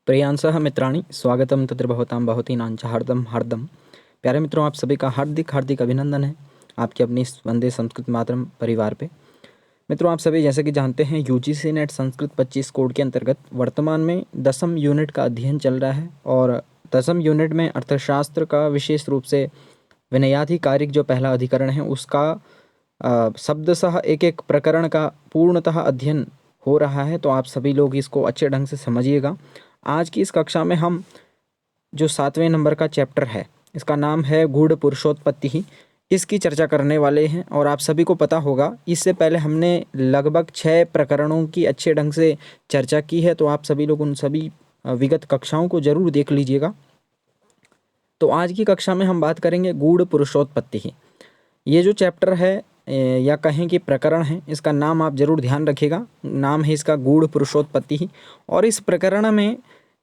प्रियांसः मित्राणि स्वागतम तत्र भवतां भवतीनां च हार्दं। प्यारे मित्रों, आप सभी का हार्दिक हार्दिक अभिनंदन है आपके अपनी इस वंदे संस्कृत मातरम परिवार पे। मित्रों, आप सभी जैसे कि जानते हैं यूजीसी नेट संस्कृत 25 कोड के अंतर्गत वर्तमान में 10वीं यूनिट का अध्ययन चल रहा है और 10वीं यूनिट में अर्थशास्त्र का विशेष रूप से विनयाधिकारिक जो पहला अधिकरण है उसका शब्दशः एक एक प्रकरण का पूर्णतः अध्ययन हो रहा है। तो आप सभी लोग इसको अच्छे ढंग से समझिएगा। आज की इस कक्षा में हम जो 7वें नंबर का चैप्टर है, इसका नाम है गूढ़ पुरुषोत्पत्ति ही, इसकी चर्चा करने वाले हैं। और आप सभी को पता होगा इससे पहले हमने लगभग 6 प्रकरणों की अच्छे ढंग से चर्चा की है, तो आप सभी लोग उन सभी विगत कक्षाओं को जरूर देख लीजिएगा। तो आज की कक्षा में हम बात करेंगे गूढ़ पुरुषोत्पत्ति ही। ये जो चैप्टर है या कहें कि प्रकरण है, इसका नाम आप जरूर ध्यान रखिएगा। नाम है इसका गूढ़ पुरुषोत्पत्ति ही। और इस प्रकरण में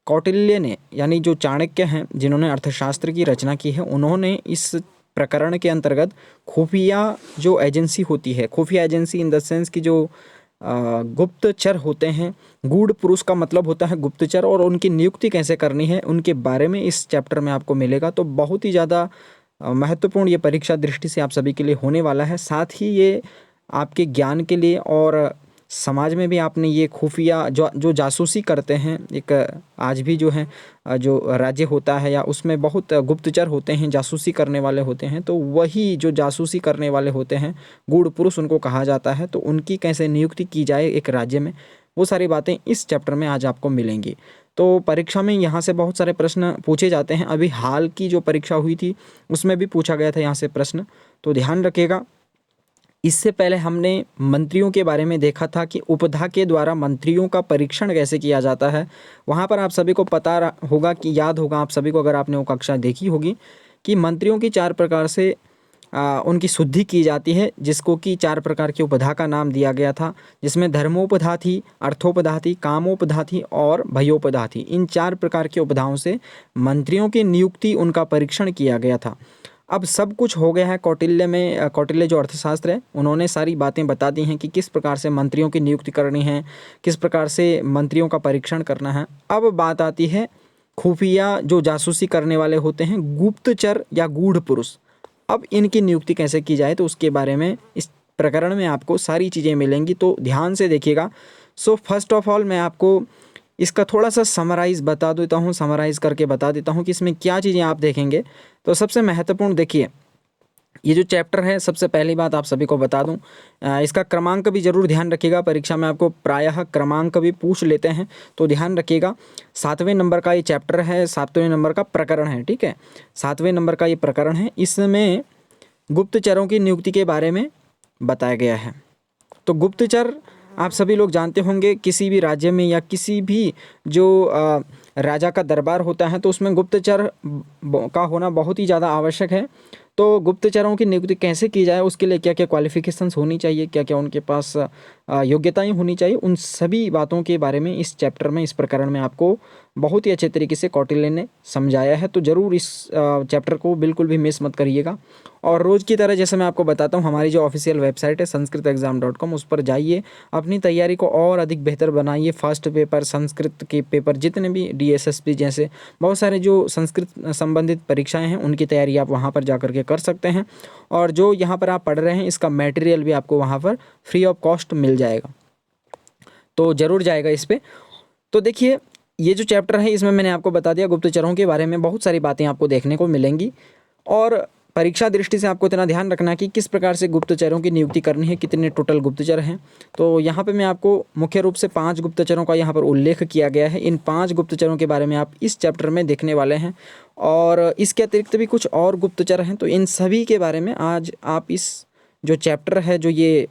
कौटिल्य ने, यानी जो चाणक्य हैं जिन्होंने अर्थशास्त्र की रचना की है, उन्होंने इस प्रकरण के अंतर्गत खुफिया जो एजेंसी होती है, खुफिया एजेंसी इन द सेंस कि जो गुप्तचर होते हैं, गूढ़ पुरुष का मतलब होता है गुप्तचर, और उनकी नियुक्ति कैसे करनी है उनके बारे में इस चैप्टर में आपको मिलेगा। तो बहुत ही ज़्यादा महत्वपूर्ण ये परीक्षा दृष्टि से आप सभी के लिए होने वाला है। साथ ही ये आपके ज्ञान के लिए और समाज में भी आपने ये खुफिया जो जासूसी करते हैं, एक आज भी जो है जो राज्य होता है या उसमें बहुत गुप्तचर होते हैं, जासूसी करने वाले होते हैं, तो वही जो जासूसी करने वाले होते हैं गूढ़ पुरुष उनको कहा जाता है। तो उनकी कैसे नियुक्ति की जाए एक राज्य में, वो सारी बातें इस चैप्टर में आज आपको मिलेंगी। तो परीक्षा में यहाँ से बहुत सारे प्रश्न पूछे जाते हैं। अभी हाल की जो परीक्षा हुई थी उसमें भी पूछा गया था यहाँ से प्रश्न, तो ध्यान रखिएगा। इससे पहले हमने मंत्रियों के बारे में देखा था कि उपधा के द्वारा मंत्रियों का परीक्षण कैसे किया जाता है। वहाँ पर आप सभी को पता होगा कि याद होगा आप सभी को, अगर आपने वो कक्षा देखी होगी, कि मंत्रियों की 4 प्रकार से उनकी शुद्धि की जाती है, जिसको कि 4 प्रकार की उपधा का नाम दिया गया था, जिसमें धर्मोपधा थी, अर्थोपधा थी, कामोपधा थी और भयोपधा थी। इन 4 प्रकार की उपधाओं से मंत्रियों की नियुक्ति, उनका परीक्षण किया गया था। अब सब कुछ हो गया है कौटिल्य में। कौटिल्य जो अर्थशास्त्र है, उन्होंने सारी बातें बता दी हैं कि किस प्रकार से मंत्रियों की नियुक्ति करनी है, किस प्रकार से मंत्रियों का परीक्षण करना है। अब बात आती है खुफिया जो जासूसी करने वाले होते हैं, गुप्तचर या गूढ़ पुरुष। अब इनकी नियुक्ति कैसे की जाए, तो उसके बारे में इस प्रकरण में आपको सारी चीज़ें मिलेंगी, तो ध्यान से देखिएगा। सो फर्स्ट ऑफ ऑल मैं आपको इसका थोड़ा सा समराइज़ बता देता हूँ, समराइज़ करके बता देता हूँ कि इसमें क्या चीज़ें आप देखेंगे। तो सबसे महत्वपूर्ण देखिए, ये जो चैप्टर है, सबसे पहली बात आप सभी को बता दूं, इसका क्रमांक भी ज़रूर ध्यान रखिएगा। परीक्षा में आपको प्रायः क्रमांक भी पूछ लेते हैं, तो ध्यान रखिएगा। 7वें नंबर का ये चैप्टर है, 7वें नंबर का प्रकरण है, ठीक है। 7वें नंबर का ये प्रकरण है, इसमें गुप्तचरों की नियुक्ति के बारे में बताया गया है। तो गुप्तचर आप सभी लोग जानते होंगे, किसी भी राज्य में या किसी भी जो राजा का दरबार होता है, तो उसमें गुप्तचर का होना बहुत ही ज़्यादा आवश्यक है। तो गुप्तचरों की नियुक्ति कैसे की जाए, उसके लिए क्या क्या क्वालिफिकेशंस होनी चाहिए, क्या क्या उनके पास योग्यताएं होनी चाहिए, उन सभी बातों के बारे में इस चैप्टर में, इस प्रकरण में आपको बहुत ही अच्छे तरीके से कौटिल्य ने समझाया है। तो ज़रूर इस चैप्टर को बिल्कुल भी मिस मत करिएगा। और रोज़ की तरह जैसे मैं आपको बताता हूँ, हमारी जो ऑफिशियल वेबसाइट है sanskritexam.com, उस पर जाइए, अपनी तैयारी को और अधिक बेहतर बनाइए। फर्स्ट पेपर, संस्कृत के पेपर, जितने भी DSSP जैसे बहुत सारे जो संस्कृत संबंधित परीक्षाएं हैं, उनकी तैयारी आप वहाँ पर जा कर के कर सकते हैं। और जो यहाँ पर आप पढ़ रहे हैं, इसका मटेरियल भी आपको वहाँ पर फ्री ऑफ कॉस्ट मिल जाएगा, तो ज़रूर जाएगा इस पर। तो देखिए, ये जो चैप्टर है, इसमें मैंने आपको बता दिया गुप्तचरों के बारे में बहुत सारी बातें आपको देखने को मिलेंगी। और परीक्षा दृष्टि से आपको इतना ध्यान रखना कि किस प्रकार से गुप्तचरों की नियुक्ति करनी है, कितने टोटल गुप्तचर हैं। तो यहाँ पे मैं आपको मुख्य रूप से 5 गुप्तचरों का यहाँ पर उल्लेख किया गया है। इन 5 गुप्तचरों के बारे में आप इस चैप्टर में देखने वाले हैं, और इसके अतिरिक्त भी कुछ और गुप्तचर हैं। तो इन सभी के बारे में आज आप इस जो चैप्टर है, जो ये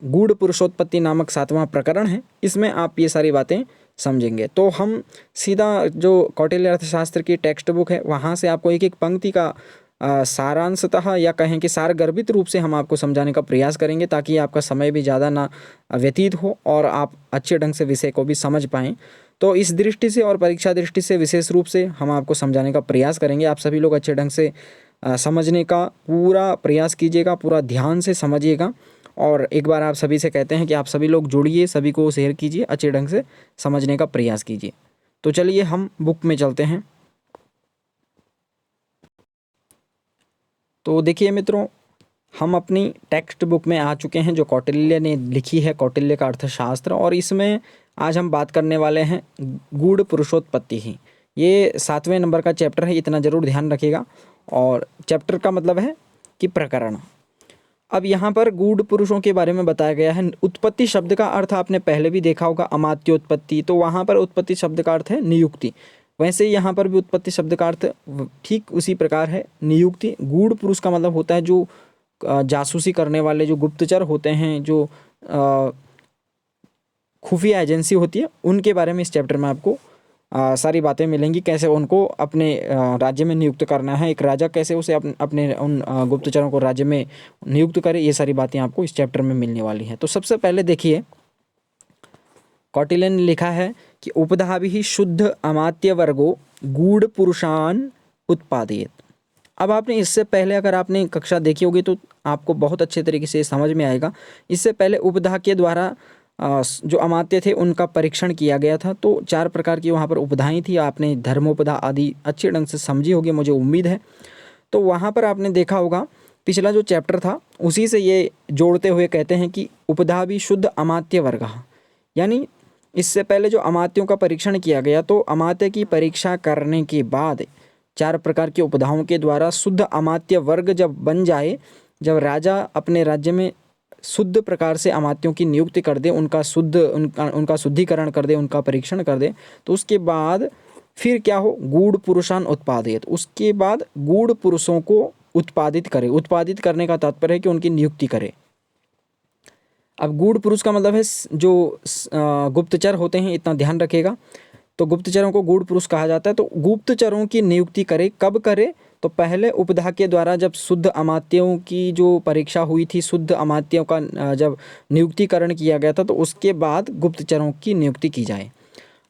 गूढ़ पुरुषोत्पत्ति नामक 7वां प्रकरण है, इसमें आप ये सारी बातें समझेंगे। तो हम सीधा जो कौटिल्य अर्थशास्त्र की टेक्स्ट बुक है, वहाँ से आपको एक एक पंक्ति का सारांशतः या कहें कि सारगर्भित रूप से हम आपको समझाने का प्रयास करेंगे, ताकि आपका समय भी ज़्यादा ना व्यतीत हो और आप अच्छे ढंग से विषय को भी समझ पाएँ। तो इस दृष्टि से और परीक्षा दृष्टि से विशेष रूप से हम आपको समझाने का प्रयास करेंगे। आप सभी लोग अच्छे ढंग से समझने का पूरा प्रयास कीजिएगा, पूरा ध्यान से समझिएगा। और एक बार आप सभी से कहते हैं कि आप सभी लोग जुड़िए, सभी को शेयर कीजिए, अच्छे ढंग से समझने का प्रयास कीजिए। तो चलिए हम बुक में चलते हैं। तो देखिए मित्रों, हम अपनी टेक्स्ट बुक में आ चुके हैं जो कौटिल्य ने लिखी है, कौटिल्य का अर्थशास्त्र। और इसमें आज हम बात करने वाले हैं गूढ़ पुरुषोत्पत्ति ही। ये 7वें नंबर का चैप्टर है, इतना ज़रूर ध्यान रखिएगा। और चैप्टर का मतलब है कि प्रकरण। अब यहाँ पर गूढ़ पुरुषों के बारे में बताया गया है। उत्पत्ति शब्द का अर्थ आपने पहले भी देखा होगा, अमात्योत्पत्ति। तो वहाँ पर उत्पत्ति शब्द का अर्थ है नियुक्ति। वैसे ही यहाँ पर भी उत्पत्ति शब्द का अर्थ ठीक उसी प्रकार है, नियुक्ति। गूढ़ पुरुष का मतलब होता है जो जासूसी करने वाले, जो गुप्तचर होते हैं, जो खुफिया एजेंसी होती है, उनके बारे में इस चैप्टर में आपको सारी बातें मिलेंगी। कैसे उनको अपने राज्य में नियुक्त करना है, एक राजा कैसे उसे अपने उन गुप्तचरों को राज्य में नियुक्त करे, ये सारी बातें आपको इस चैप्टर में मिलने वाली हैं। तो सबसे पहले देखिए, कौटिल्य ने लिखा है कि उपधाभिः शुद्ध अमात्य वर्गो गूढ़ पुरुषान उत्पादयेत। अब आपने इससे पहले अगर आपने कक्षा देखी होगी तो आपको बहुत अच्छे तरीके से समझ में आएगा। इससे पहले उपधा के द्वारा जो अमात्य थे उनका परीक्षण किया गया था। तो 4 प्रकार की वहाँ पर उपधाएँ थी। आपने धर्मोपधा आदि अच्छे ढंग से समझी होगी, मुझे उम्मीद है। तो वहाँ पर आपने देखा होगा, पिछला जो चैप्टर था उसी से ये जोड़ते हुए कहते हैं कि उपधा भी शुद्ध अमात्य वर्ग। यानी इससे पहले जो अमात्यों का परीक्षण किया गया, तो अमात्य की परीक्षा करने के बाद 4 प्रकार के उपधाओं के द्वारा शुद्ध अमात्य वर्ग जब बन जाए, जब राजा अपने राज्य में शुद्ध प्रकार से अमात्यों की नियुक्ति कर दे, उनका शुद्धिकरण कर दे, उनका परीक्षण कर दे, तो उसके बाद फिर क्या हो, गूढ़ पुरुषान उत्पादित। उसके बाद गूढ़ पुरुषों को उत्पादित करे। उत्पादित करने का तात्पर्य है कि उनकी नियुक्ति करे। अब गूढ़ पुरुष का मतलब है जो गुप्तचर होते हैं, इतना ध्यान रखिएगा। तो गुप्तचरों को गूढ़ पुरुष कहा जाता है। तो गुप्तचरों की नियुक्ति करे, कब करे, तो पहले उपधा के द्वारा जब शुद्ध अमात्यों की जो परीक्षा हुई थी, शुद्ध अमात्यों का जब नियुक्तिकरण किया गया था, तो उसके बाद गुप्तचरों की नियुक्ति की जाए।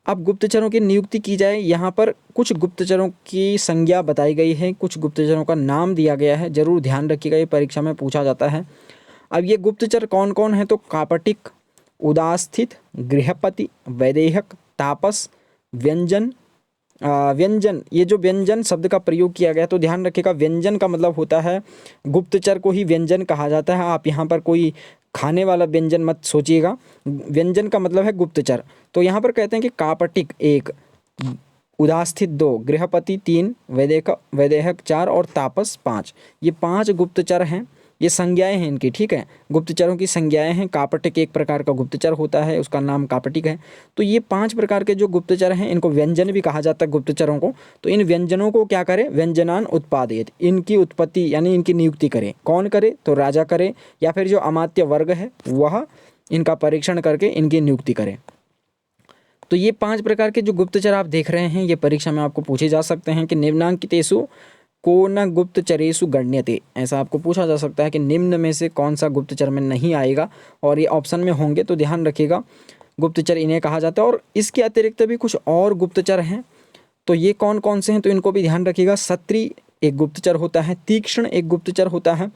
अब गुप्तचरों की नियुक्ति की जाए, यहाँ पर कुछ गुप्तचरों की संज्ञा बताई गई है, कुछ गुप्तचरों का नाम दिया गया है, ज़रूर ध्यान रखिएगा, ये परीक्षा में पूछा जाता है। अब ये गुप्तचर कौन कौन है, तो कापटिक, उदास्थित, गृहपति, वैदेहक, तापस, व्यंजन। व्यंजन, ये जो व्यंजन शब्द का प्रयोग किया गया, तो ध्यान रखिएगा, व्यंजन का मतलब होता है, गुप्तचर को ही व्यंजन कहा जाता है। आप यहाँ पर कोई खाने वाला व्यंजन मत सोचिएगा, व्यंजन का मतलब है गुप्तचर। तो यहाँ पर कहते हैं कि कापटिक 1, उदास्थित 2, गृहपति 3, वैदेहक 4 और तापस 5। ये 5 गुप्तचर हैं, ये संज्ञाएं हैं इनकी, ठीक है, गुप्तचरों की संज्ञाएं हैं। कापटिक एक प्रकार का गुप्तचर होता है, उसका नाम कापटिक है। तो ये 5 प्रकार के जो गुप्तचर हैं, इनको व्यंजन भी कहा जाता है गुप्तचरों को। तो इन व्यंजनों को क्या करें, व्यंजनान उत्पादित, इनकी उत्पत्ति यानी इनकी नियुक्ति करे। कौन करे, तो राजा करे, या फिर जो अमात्य वर्ग है वह इनका परीक्षण करके इनकी नियुक्ति करे। तो ये 5 प्रकार के जो गुप्तचर आप देख रहे हैं, ये परीक्षा में आपको पूछे जा सकते हैं कि निम्नांकितेषु को न गुप्तचरेषु गण्यते। ऐसा आपको पूछा जा सकता है कि निम्न में से कौन सा गुप्तचर में नहीं आएगा, और ये ऑप्शन में होंगे, तो ध्यान रखिएगा, गुप्तचर इन्हें कहा जाता है। और इसके अतिरिक्त भी कुछ और गुप्तचर हैं, तो ये कौन कौन से हैं, तो इनको भी ध्यान रखिएगा। सत्री एक गुप्तचर होता है, तीक्ष्ण एक गुप्तचर होता है,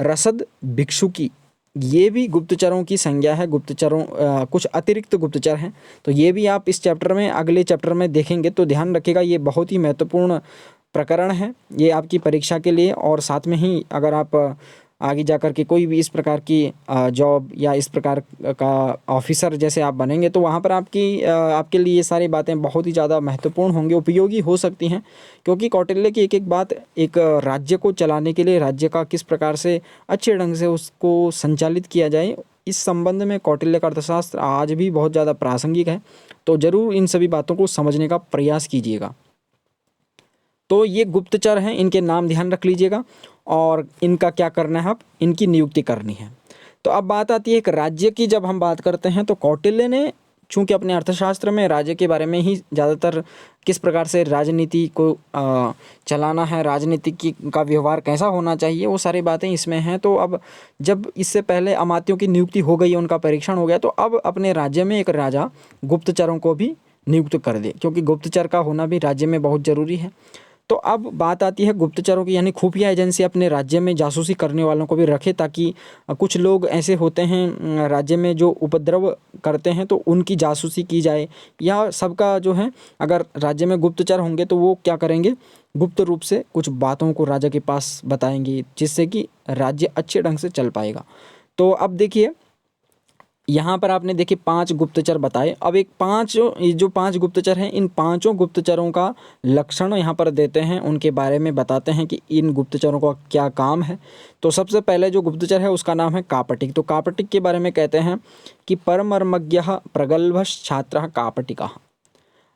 रसद, भिक्षुकी, ये भी गुप्तचरों की संज्ञा है। गुप्तचरों कुछ अतिरिक्त गुप्तचर हैं, तो ये भी आप इस चैप्टर में, अगले चैप्टर में देखेंगे। तो ध्यान रखिएगा, ये बहुत ही महत्वपूर्ण प्रकरण है ये आपकी परीक्षा के लिए। और साथ में ही अगर आप आगे जाकर के कोई भी इस प्रकार की जॉब या इस प्रकार का ऑफिसर जैसे आप बनेंगे, तो वहाँ पर आपके लिए ये सारी बातें बहुत ही ज़्यादा महत्वपूर्ण होंगी, उपयोगी हो सकती हैं। क्योंकि कौटिल्य की एक एक बात, एक राज्य को चलाने के लिए राज्य का किस प्रकार से अच्छे ढंग से उसको संचालित किया जाए, इस संबंध में कौटिल्य का अर्थशास्त्र आज भी बहुत ज़्यादा प्रासंगिक है। तो ज़रूर इन सभी बातों को समझने का प्रयास कीजिएगा। तो ये गुप्तचर हैं, इनके नाम ध्यान रख लीजिएगा, और इनका क्या करना है, आप इनकी नियुक्ति करनी है। तो अब बात आती है एक राज्य की। जब हम बात करते हैं तो कौटिल्य ने चूँकि अपने अर्थशास्त्र में राज्य के बारे में ही ज़्यादातर, किस प्रकार से राजनीति को चलाना है, राजनीति का व्यवहार कैसा होना चाहिए, वो सारी बातें इसमें हैं। तो अब जब इससे पहले अमात्यों की नियुक्ति हो गई, उनका परीक्षण हो गया, तो अब अपने राज्य में एक राजा गुप्तचरों को भी नियुक्त कर दे, क्योंकि गुप्तचर का होना भी राज्य में बहुत ज़रूरी है। तो अब बात आती है गुप्तचरों की, यानी खुफिया एजेंसी अपने राज्य में जासूसी करने वालों को भी रखे, ताकि कुछ लोग ऐसे होते हैं राज्य में जो उपद्रव करते हैं, तो उनकी जासूसी की जाए। या सबका जो है, अगर राज्य में गुप्तचर होंगे तो वो क्या करेंगे, गुप्त रूप से कुछ बातों को राजा के पास बताएंगे, जिससे कि राज्य अच्छे ढंग से चल पाएगा। तो अब देखिए, यहाँ पर आपने देखिए 5 गुप्तचर बताए। अब एक 5 ये जो 5 गुप्तचर हैं, इन पांचों गुप्तचरों का लक्षण यहाँ पर देते हैं, उनके बारे में बताते हैं कि इन गुप्तचरों का क्या काम है। तो सबसे पहले जो गुप्तचर है उसका नाम है कापटिक। तो कापटिक के बारे में कहते हैं कि परमर्मज्ञः प्रगल्भश्च छात्रः कापटिकः।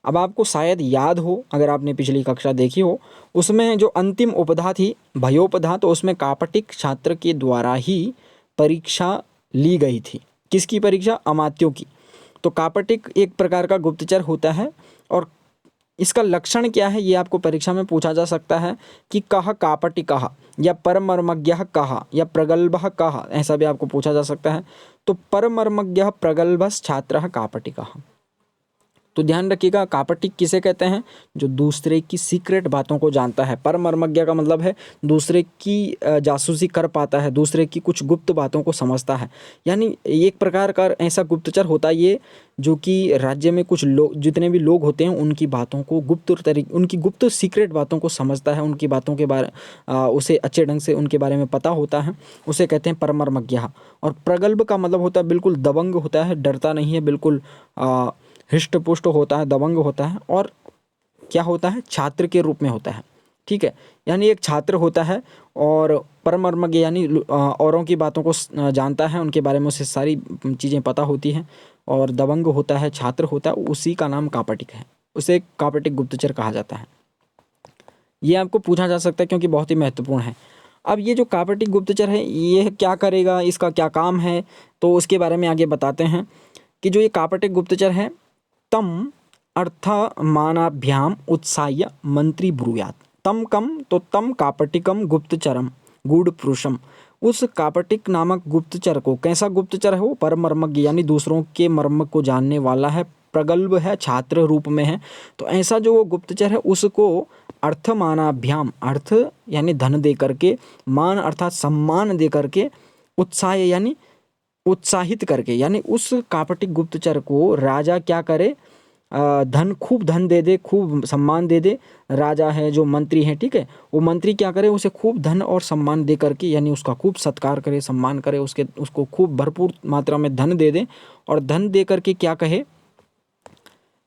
अब आपको शायद याद हो, अगर आपने पिछली कक्षा देखी हो, उसमें जो अंतिम उपधा थी भयोपधा, तो उसमें कापटिक छात्र के द्वारा ही परीक्षा ली गई थी। किसकी परीक्षा? अमात्यों की। तो कापटिक एक प्रकार का गुप्तचर होता है, और इसका लक्षण क्या है ये आपको परीक्षा में पूछा जा सकता है कि कह कापटिकः या परमर्मज्ञः कः या प्रगल्भः कः, ऐसा भी आपको पूछा जा सकता है। तो परमर्मज्ञः प्रगल्भश्च छात्रः कापटिकः। तो ध्यान रखिएगा, कापटिक किसे कहते हैं? जो दूसरे की सीक्रेट बातों को जानता है। परमर्मज्ञ का मतलब है दूसरे की जासूसी कर पाता है, दूसरे की कुछ गुप्त बातों को समझता है। यानी एक प्रकार का ऐसा गुप्तचर होता है ये, जो कि राज्य में कुछ लोग, जितने भी लोग होते हैं, उनकी बातों को उनकी गुप्त सीक्रेट बातों को समझता है, उनकी बातों के बारे उसे अच्छे ढंग से उनके बारे में पता होता है, उसे कहते हैं परमर्मज्ञ। और प्रगल्भ का मतलब होता है बिल्कुल दबंग होता है, डरता नहीं है, बिल्कुल हृष्ट पुष्ट होता है, दबंग होता है। और क्या होता है? छात्र के रूप में होता है। ठीक है, यानी एक छात्र होता है, और परमर्मज्ञ यानी औरों की बातों को जानता है, उनके बारे में उसे सारी चीज़ें पता होती हैं, और दबंग होता है, छात्र होता है, उसी का नाम कापटिक है, उसे कापटिक गुप्तचर कहा जाता है। ये आपको पूछा जा सकता है क्योंकि बहुत ही महत्वपूर्ण है। अब ये जो कापटिक गुप्तचर है ये क्या करेगा, इसका क्या काम है, तो उसके बारे में आगे बताते हैं कि जो ये कापटिक गुप्तचर है, तम अर्थमानाभ्याम उत्साह्य मंत्री ब्रूयात। तम कम, तो तम कापटिकम गुप्तचरम गूढ़ पुरुषम। उस कापटिक नामक गुप्तचर को, कैसा गुप्तचर है वो? परमर्मज्ञ, यानी दूसरों के मर्म को जानने वाला है, प्रगल्भ है, छात्र रूप में है। तो ऐसा जो वो गुप्तचर है उसको अर्थमानाभ्याम, अर्थ यानी धन दे करके, मान अर्थात सम्मान दे करके, उत्साह यानी उत्साहित करके, यानी उस कापटिक गुप्तचर को राजा क्या करे, धन, खूब धन दे दे, खूब सम्मान दे दे। राजा है, जो मंत्री है, ठीक है, वो मंत्री क्या करे, उसे खूब धन और सम्मान दे करके, यानी उसका खूब सत्कार करे, सम्मान करे, उसको खूब भरपूर मात्रा में धन दे दे। और धन दे करके क्या कहे,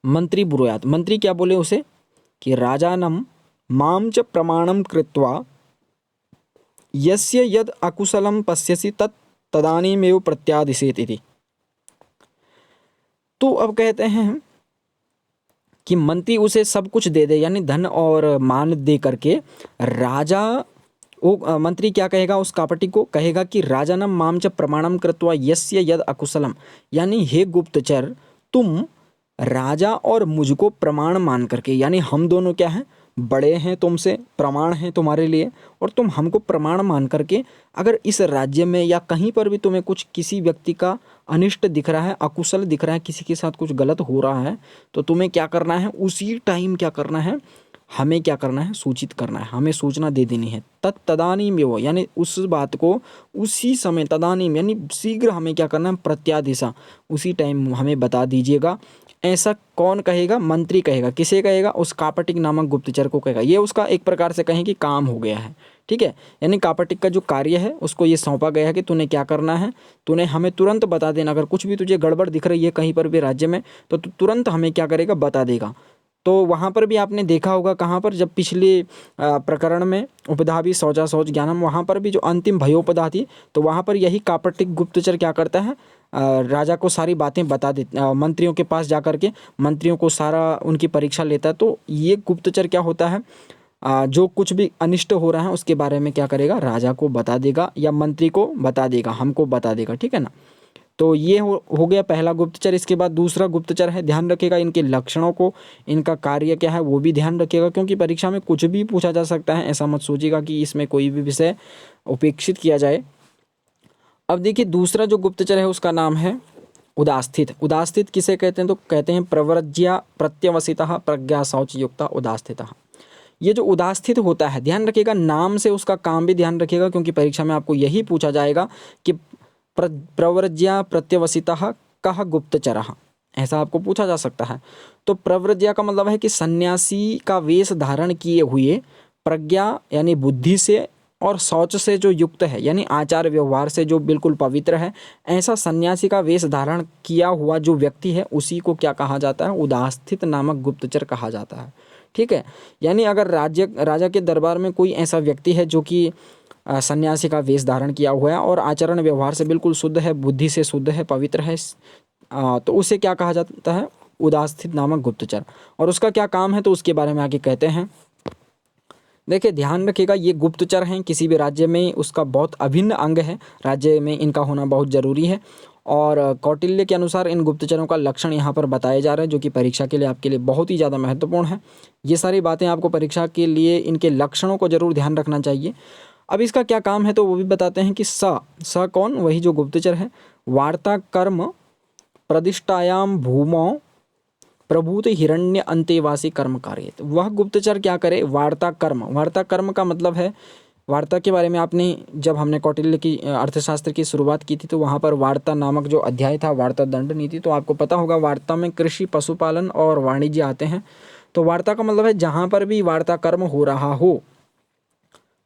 मंत्री ब्रूयात, मंत्री क्या बोले उसे कि राजानम माम च प्रमाणम कृत्वा यस्य यद अकुशलम पश्यसि तत् तदानीमेव प्रत्यादिशेत इति। तो अब कहते हैं कि मंत्री उसे सब कुछ दे दे, यानी धन और मान दे करके राजा, वो मंत्री क्या कहेगा, उस कापटी को कहेगा कि राजानम माम च प्रमाणम कृत्वा यस्य यद अकुशलम, यानी हे गुप्तचर, तुम राजा और मुझको प्रमाण मान करके, यानी हम दोनों क्या हैं, बड़े हैं तुमसे, प्रमाण हैं तुम्हारे लिए, और तुम हमको प्रमाण मान करके, अगर इस राज्य में या कहीं पर भी तुम्हें कुछ किसी व्यक्ति का अनिष्ट दिख रहा है, अकुशल दिख रहा है, किसी के साथ कुछ गलत हो रहा है, तो तुम्हें क्या करना है, उसी टाइम क्या करना है, हमें क्या करना है, सूचित करना है, हमें सूचना दे देनी है। तदानीम वो, यानी उस बात को उसी समय, तदानीम यानी शीघ्र हमें क्या करना है, प्रत्यादिशा, उसी टाइम हमें बता दीजिएगा। ऐसा कौन कहेगा? मंत्री कहेगा। किसे कहेगा? उस कापटिक नामक गुप्तचर को कहेगा। ये उसका एक प्रकार से कहें कि काम हो गया है, ठीक है। यानी कापटिक का जो कार्य है उसको ये सौंपा गया है कि तूने क्या करना है, तूने हमें तुरंत बता देना। अगर कुछ भी तुझे गड़बड़ दिख रही है कहीं पर भी राज्य में, तो तू तुरंत हमें क्या करेगा, बता देगा। तो वहाँ पर भी आपने देखा होगा, कहाँ पर, जब पिछले प्रकरण में उपधा भी शौचा शौच ज्ञानम, वहाँ पर भी जो अंतिम भयोपधा थी, तो वहाँ पर यही कापटिक गुप्तचर क्या करता है, राजा को सारी बातें बता दे, मंत्रियों के पास जा कर के मंत्रियों को सारा उनकी परीक्षा लेता है। तो ये गुप्तचर क्या होता है, जो कुछ भी अनिष्ट हो रहा है उसके बारे में क्या करेगा, राजा को बता देगा या मंत्री को बता देगा, हमको बता देगा, ठीक है ना। तो ये हो गया पहला गुप्तचर। इसके बाद दूसरा गुप्तचर है, ध्यान रखिएगा इनके लक्षणों को, इनका कार्य क्या है वो भी ध्यान रखिएगा, क्योंकि परीक्षा में कुछ भी पूछा जा सकता है। ऐसा मत सोचिएगा कि इसमें कोई भी विषय उपेक्षित किया जाए। अब देखिए दूसरा जो गुप्तचर है उसका नाम है उदास्थित। उदास्थित किसे कहते हैं, तो कहते हैं प्रव्रज्या प्रत्यवसितः प्रज्ञा शौच युक्ता उदास्थितः। ये जो उदास्थित होता है, ध्यान रखिएगा नाम से उसका काम भी ध्यान रखिएगा, क्योंकि परीक्षा में आपको यही पूछा जाएगा कि प्रव्रज्या प्रत्यवसितः कः गुप्तचरः, ऐसा आपको पूछा जा सकता है। तो प्रव्रज्या का मतलब है कि सन्यासी का वेश धारण किए हुए, प्रज्ञा यानी बुद्धि से और शौच से जो युक्त है, यानी आचार व्यवहार से जो बिल्कुल पवित्र है, ऐसा सन्यासी का वेश धारण किया हुआ जो व्यक्ति है उसी को क्या कहा जाता है, उदास्थित नामक गुप्तचर कहा जाता है। ठीक है, यानी अगर राजा के दरबार में कोई ऐसा व्यक्ति है जो कि सन्यासी का वेश धारण किया हुआ है और आचरण व्यवहार से बिल्कुल शुद्ध है, बुद्धि से शुद्ध है, पवित्र है, तो उसे क्या कहा जाता है, उदास्थित नामक गुप्तचर। और उसका क्या काम है तो उसके बारे में आगे कहते हैं। देखिए ध्यान रखिएगा, ये गुप्तचर हैं, किसी भी राज्य में उसका बहुत अभिन्न अंग है, राज्य में इनका होना बहुत ज़रूरी है। और कौटिल्य के अनुसार इन गुप्तचरों का लक्षण यहाँ पर बताए जा रहे हैं, जो कि परीक्षा के लिए आपके लिए बहुत ही ज़्यादा महत्वपूर्ण है। ये सारी बातें आपको परीक्षा के लिए इनके लक्षणों को जरूर ध्यान रखना चाहिए। अब इसका क्या काम है तो वो भी बताते हैं कि स कौन, वही जो गुप्तचर है, वार्ता कर्म प्रदिष्टायाम भूमौ प्रभूत हिरण्य अंतेवासी कर्म कार्य। वह गुप्तचर क्या करे, वार्ता कर्म। वार्ता कर्म का मतलब है, वार्ता के बारे में आपने जब हमने कौटिल्य की अर्थशास्त्र की शुरुआत की थी तो वहाँ पर वार्ता नामक जो अध्याय था, वार्ता दंड नीति, तो आपको पता होगा वार्ता में कृषि, पशुपालन और वाणिज्य आते हैं। तो वार्ता का मतलब है जहाँ पर भी वार्ता कर्म हो रहा हो,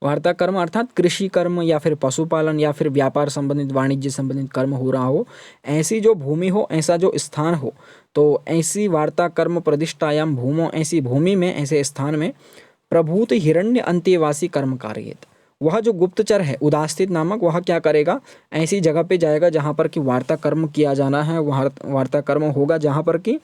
वार्ता कर्म अर्थात कृषि कर्म या फिर पशुपालन या फिर व्यापार संबंधित, वाणिज्य संबंधित कर्म हो रहा हो, ऐसी जो भूमि हो, ऐसा जो स्थान हो, तो ऐसी वार्ता कर्म प्रतिष्ठायाम भूमो, ऐसी भूमि में, ऐसे स्थान में प्रभूत हिरण्य अंत्यवासी कर्म कार्येत। वह जो गुप्तचर है उदास्थित नामक, वह क्या करेगा, ऐसी जगह पे जाएगा जहाँ पर कि वार्ता कर्म किया जाना है, वहाँ वार्ता कर्म होगा जहाँ पर कि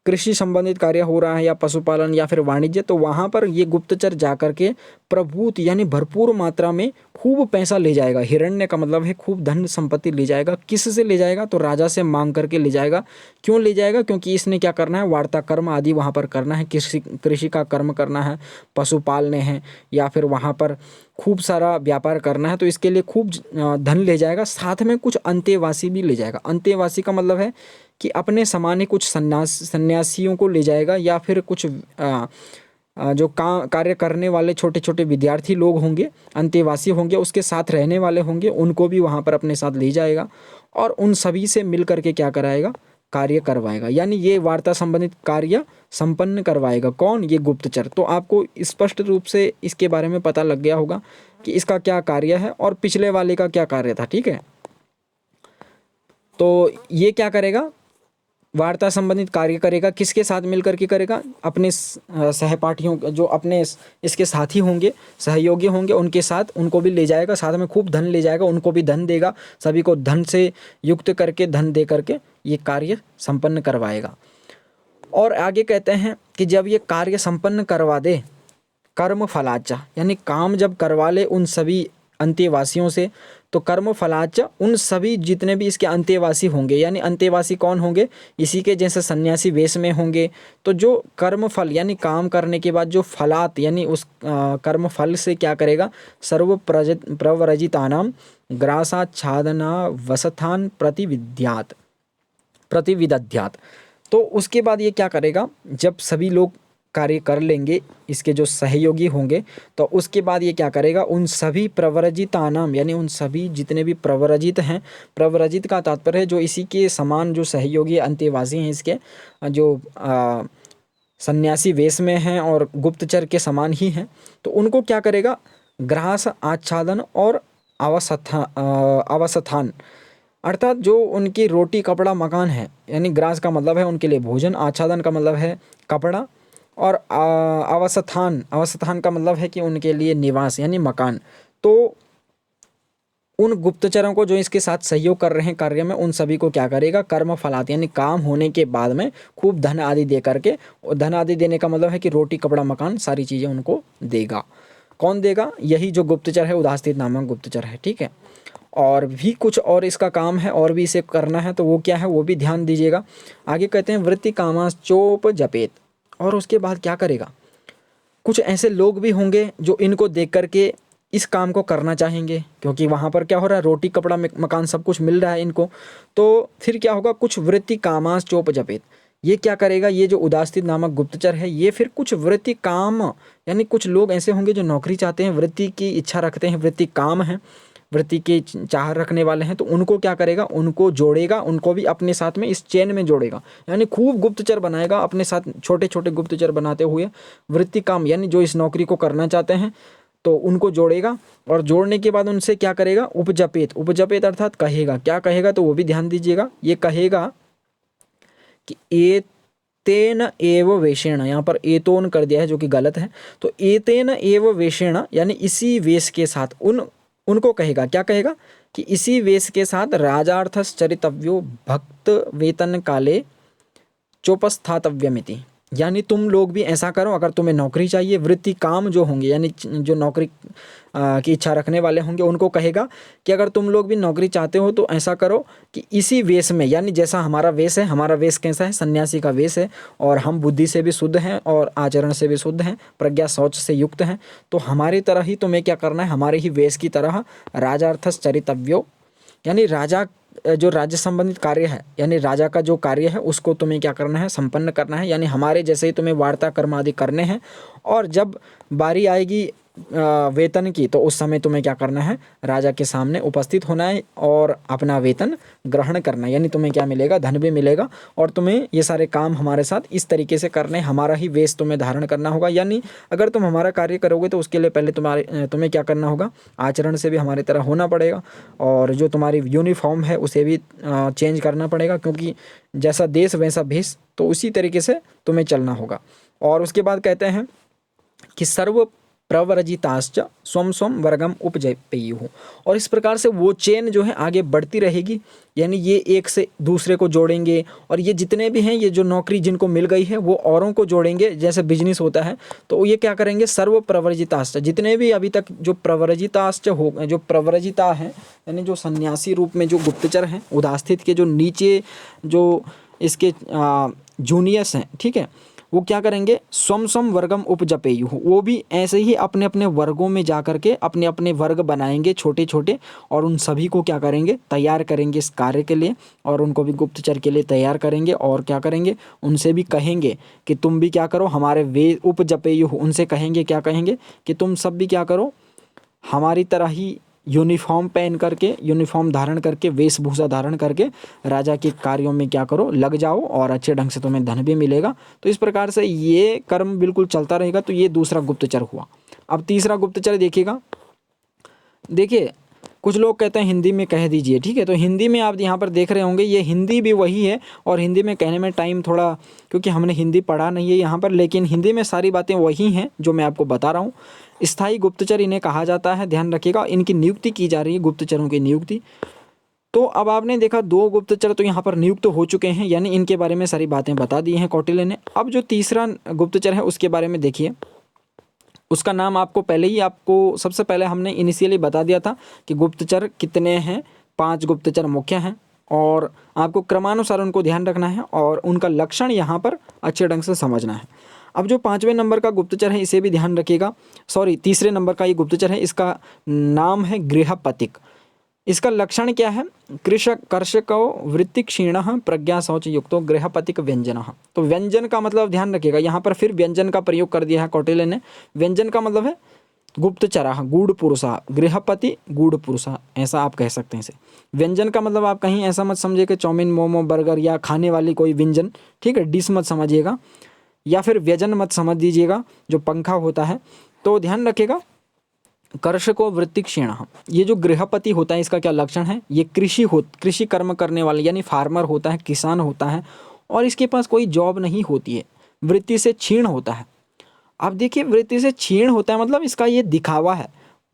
कृषि संबंधित कार्य हो रहा है या पशुपालन या फिर वाणिज्य, तो वहाँ पर ये गुप्तचर जाकर के प्रभूत यानी भरपूर मात्रा में खूब पैसा ले जाएगा। हिरण्य का मतलब है खूब धन संपत्ति ले जाएगा। किस से ले जाएगा तो राजा से मांग करके ले जाएगा। क्यों ले जाएगा, क्योंकि इसने क्या करना है, वार्ता कर्म आदि वहाँ पर करना है, कृषि का कर्म करना है, पशु पालने हैं या फिर वहाँ पर खूब सारा व्यापार करना है, तो इसके लिए खूब धन ले जाएगा। साथ में कुछ अंतेवासी भी ले जाएगा। अंतेवासी का मतलब है कि अपने समान ही कुछ सन्यासियों को ले जाएगा या फिर कुछ जो कार्य करने वाले छोटे छोटे विद्यार्थी लोग होंगे, अंतेवासी होंगे, उसके साथ रहने वाले होंगे, उनको भी वहाँ पर अपने साथ ले जाएगा और उन सभी से मिल करके क्या कराएगा, कार्य करवाएगा। यानी ये वार्ता संबंधित कार्य संपन्न करवाएगा। कौन, ये गुप्तचर। तो आपको स्पष्ट रूप से इसके बारे में पता लग गया होगा कि इसका क्या कार्य है और पिछले वाले का क्या कार्य था। ठीक है, तो ये क्या करेगा, वार्ता संबंधित कार्य करेगा। किसके साथ मिलकर के करेगा, अपने सहपाठियों, जो अपने इसके साथी होंगे, सहयोगी होंगे, उनके साथ, उनको भी ले जाएगा, साथ में खूब धन ले जाएगा, उनको भी धन देगा, सभी को धन से युक्त करके, धन दे करके ये कार्य संपन्न करवाएगा। और आगे कहते हैं कि जब ये कार्य संपन्न करवा दे, कर्म फलाचा, यानी काम जब करवा ले उन सभी अंत्यवासियों से, तो कर्म फलाच, उन सभी जितने भी इसके अंत्यवासी होंगे, यानी अंत्यवासी कौन होंगे, इसी के जैसे सन्यासी वेश में होंगे, तो जो कर्म फल यानी काम करने के बाद जो फलात यानी उस कर्म फल से क्या करेगा, सर्व प्रव्रजितानाम ग्रासाच्छादना वसथान प्रतिविदध्यात। तो उसके बाद ये क्या करेगा, जब सभी लोग कार्य कर लेंगे, इसके जो सहयोगी होंगे, तो उसके बाद ये क्या करेगा, उन सभी प्रव्रजितानाम यानी उन सभी जितने भी प्रव्रजित हैं, प्रव्रजित का तात्पर्य है जो इसी के समान जो सहयोगी अंत्यवासी हैं, इसके जो सन्यासी वेश में हैं और गुप्तचर के समान ही हैं, तो उनको क्या करेगा, ग्रास आच्छादन और अवस्थान, अर्थात जो उनकी रोटी कपड़ा मकान है, यानी ग्रास का मतलब है उनके लिए भोजन, आच्छादन का मतलब है कपड़ा, और अवस्थान का मतलब है कि उनके लिए निवास यानी मकान। तो उन गुप्तचरों को जो इसके साथ सहयोग कर रहे हैं कार्य में, उन सभी को क्या करेगा, कर्म फलात यानी काम होने के बाद में खूब धन आदि दे करके, और धन आदि देने का मतलब है कि रोटी कपड़ा मकान सारी चीज़ें उनको देगा। कौन देगा, यही जो गुप्तचर है, उदास्थित नामक गुप्तचर है। ठीक है, और भी कुछ और इसका काम है और भी इसे करना है, तो वो क्या है वो भी ध्यान दीजिएगा। आगे कहते हैं वृत्ति कामाश्चोप जपेत, और उसके बाद क्या करेगा, कुछ ऐसे लोग भी होंगे जो इनको देख करके इस काम को करना चाहेंगे, क्योंकि वहाँ पर क्या हो रहा है, रोटी कपड़ा मकान सब कुछ मिल रहा है इनको। तो फिर क्या होगा, कुछ वृत्ति कामाश्चोप जपेत, ये क्या करेगा, ये जो उदास्थित नामक गुप्तचर है ये फिर कुछ वृत्ति काम, यानी कुछ लोग ऐसे होंगे जो नौकरी चाहते हैं, वृत्ति की इच्छा रखते हैं, वृत्ति काम है, वृत्ति की चाह रखने वाले हैं, तो उनको क्या करेगा, उनको जोड़ेगा, उनको भी अपने साथ में इस चेन में जोड़ेगा, यानी खूब गुप्तचर बनाएगा अपने साथ, छोटे छोटे गुप्तचर बनाते हुए वृत्ति काम यानी जो इस नौकरी को करना चाहते हैं तो उनको जोड़ेगा। और जोड़ने के बाद उनसे क्या करेगा, उपजपेत, उपजपेत अर्थात कहेगा, क्या कहेगा तो वो भी ध्यान दीजिएगा, ये कहेगा कि एतेन एव वेषेण, यहाँ पर एतोन कर दिया है जो कि गलत है, तो एतेन एव वेषेण यानी इसी वेश के साथ उनको कहेगा, क्या कहेगा कि इसी वेश के साथ राजार्थस चरितव्यो भक्त वेतन काले चोपस्थातव्यमिति, यानी तुम लोग भी ऐसा करो, अगर तुम्हें नौकरी चाहिए, वृत्ति काम जो होंगे यानी जो नौकरी की इच्छा रखने वाले होंगे उनको कहेगा कि अगर तुम लोग भी नौकरी चाहते हो तो ऐसा करो कि इसी वेश में, यानी जैसा हमारा वेश है, हमारा वेश कैसा है, सन्यासी का वेश है, और हम बुद्धि से भी शुद्ध हैं और आचरण से भी शुद्ध हैं, प्रज्ञा शौच से युक्त हैं, तो हमारी तरह ही तुम्हें क्या करना है, हमारे ही वेश की तरह राजार्थस चरितव्यो, यानी राजा जो राज्य संबंधित कार्य है, यानी राजा का जो कार्य है उसको तुम्हें क्या करना है, संपन्न करना है, यानी हमारे जैसे ही तुम्हें वार्ता कर्म आदि करने हैं, और जब बारी आएगी वेतन की तो उस समय तुम्हें क्या करना है, राजा के सामने उपस्थित होना है और अपना वेतन ग्रहण करना है, यानी तुम्हें क्या मिलेगा, धन भी मिलेगा, और तुम्हें ये सारे काम हमारे साथ इस तरीके से करने, हमारा ही वेश तुम्हें धारण करना होगा, यानी अगर तुम हमारा कार्य करोगे तो उसके लिए पहले तुम्हें क्या करना होगा, आचरण से भी हमारी तरह होना पड़ेगा, और जो तुम्हारी यूनिफॉर्म है उसे भी चेंज करना पड़ेगा, क्योंकि जैसा देश वैसा भेष, तो उसी तरीके से तुम्हें चलना होगा। और उसके बाद कहते हैं कि सर्व प्रव्रजिताश्च स्वम स्वम वर्गम उपजपेयुः, और इस प्रकार से वो चेन जो है आगे बढ़ती रहेगी, यानी ये एक से दूसरे को जोड़ेंगे, और ये जितने भी हैं, ये जो नौकरी जिनको मिल गई है वो औरों को जोड़ेंगे, जैसे बिजनेस होता है, तो ये क्या करेंगे, सर्व प्रव्रजिताश्च, जितने भी अभी तक जो प्रव्रजिताश्च हो, जो प्रव्रजिता है यानी जो सन्यासी रूप में जो गुप्तचर हैं, उदास्थित के जो नीचे जो इसके जूनियर्स हैं, ठीक है, वो क्या करेंगे, स्वम स्वम वर्गम उपजपेयुः, वो भी ऐसे ही अपने अपने वर्गों में जा कर के अपने अपने वर्ग बनाएंगे छोटे छोटे, और उन सभी को क्या करेंगे, तैयार करेंगे इस कार्य के लिए, और उनको भी गुप्तचर के लिए तैयार करेंगे, और क्या करेंगे, उनसे भी कहेंगे कि तुम भी क्या करो, हमारे वे उपजपेयुः, उनसे कहेंगे, क्या कहेंगे कि तुम सब भी क्या करो, हमारी तरह ही यूनिफॉर्म पहन करके, यूनिफॉर्म धारण करके, वेशभूषा धारण करके राजा के कार्यों में क्या करो, लग जाओ, और अच्छे ढंग से तुम्हें धन भी मिलेगा। तो इस प्रकार से ये कर्म बिल्कुल चलता रहेगा। तो ये दूसरा गुप्तचर हुआ। अब तीसरा गुप्तचर देखिएगा। देखिए कुछ लोग कहते हैं हिंदी में कह दीजिए, ठीक है, तो हिंदी में आप यहाँ पर देख रहे होंगे, ये हिंदी भी वही है, और हिंदी में कहने में टाइम थोड़ा, क्योंकि हमने हिंदी पढ़ा नहीं है यहाँ पर, लेकिन हिंदी में सारी बातें वही हैं जो मैं आपको बता रहा हूँ। स्थायी गुप्तचर इन्हें कहा जाता है, ध्यान रखिएगा, इनकी नियुक्ति की जा रही है, गुप्तचरों की नियुक्ति। तो अब आपने देखा 2 गुप्तचर तो यहाँ पर नियुक्त हो चुके हैं, यानी इनके बारे में सारी बातें बता दी हैं कौटिल्य ने। अब जो तीसरा गुप्तचर है उसके बारे में देखिए, उसका नाम आपको पहले ही, आपको सबसे पहले हमने इनिशियली बता दिया था कि गुप्तचर कितने हैं, 5 गुप्तचर मुख्य हैं, और आपको क्रमानुसार उनको ध्यान रखना है, और उनका लक्षण यहाँ पर अच्छे ढंग से समझना है। अब जो 5वें नंबर का गुप्तचर है इसे भी ध्यान रखिएगा, सॉरी तीसरे नंबर का ये गुप्तचर है, इसका नाम है गृहपतिक। इसका लक्षण क्या है, कृषक कर्षको वृत्ति क्षीण प्रज्ञा शौच युक्तो गृहपतिक व्यंजन। तो व्यंजन का मतलब ध्यान रखिएगा, यहाँ पर फिर व्यंजन का प्रयोग कर दिया है कौटिल्य ने। व्यंजन का मतलब है गुप्तचरा, गूढ़ पुरुषा, गृहपति गूढ़ पुरुषा, ऐसा आप कह सकते हैं इसे। व्यंजन का मतलब आप कहीं ऐसा मत समझिए कि चाउमीन मोमो बर्गर या खाने वाली कोई व्यंजन, ठीक है, डिश मत समझिएगा, या फिर व्यजन मत समझ दीजिएगा जो पंखा होता है। तो ध्यान रखिएगा, कर्षको वृत्ति क्षीण, ये जो गृहपति होता है इसका क्या लक्षण है, ये कृषि कर्म करने वाले यानी फार्मर होता है, किसान होता है, और इसके पास कोई जॉब नहीं होती है, वृत्ति से क्षीण होता है। अब देखिए वृत्ति से क्षीण होता है मतलब इसका ये दिखावा है,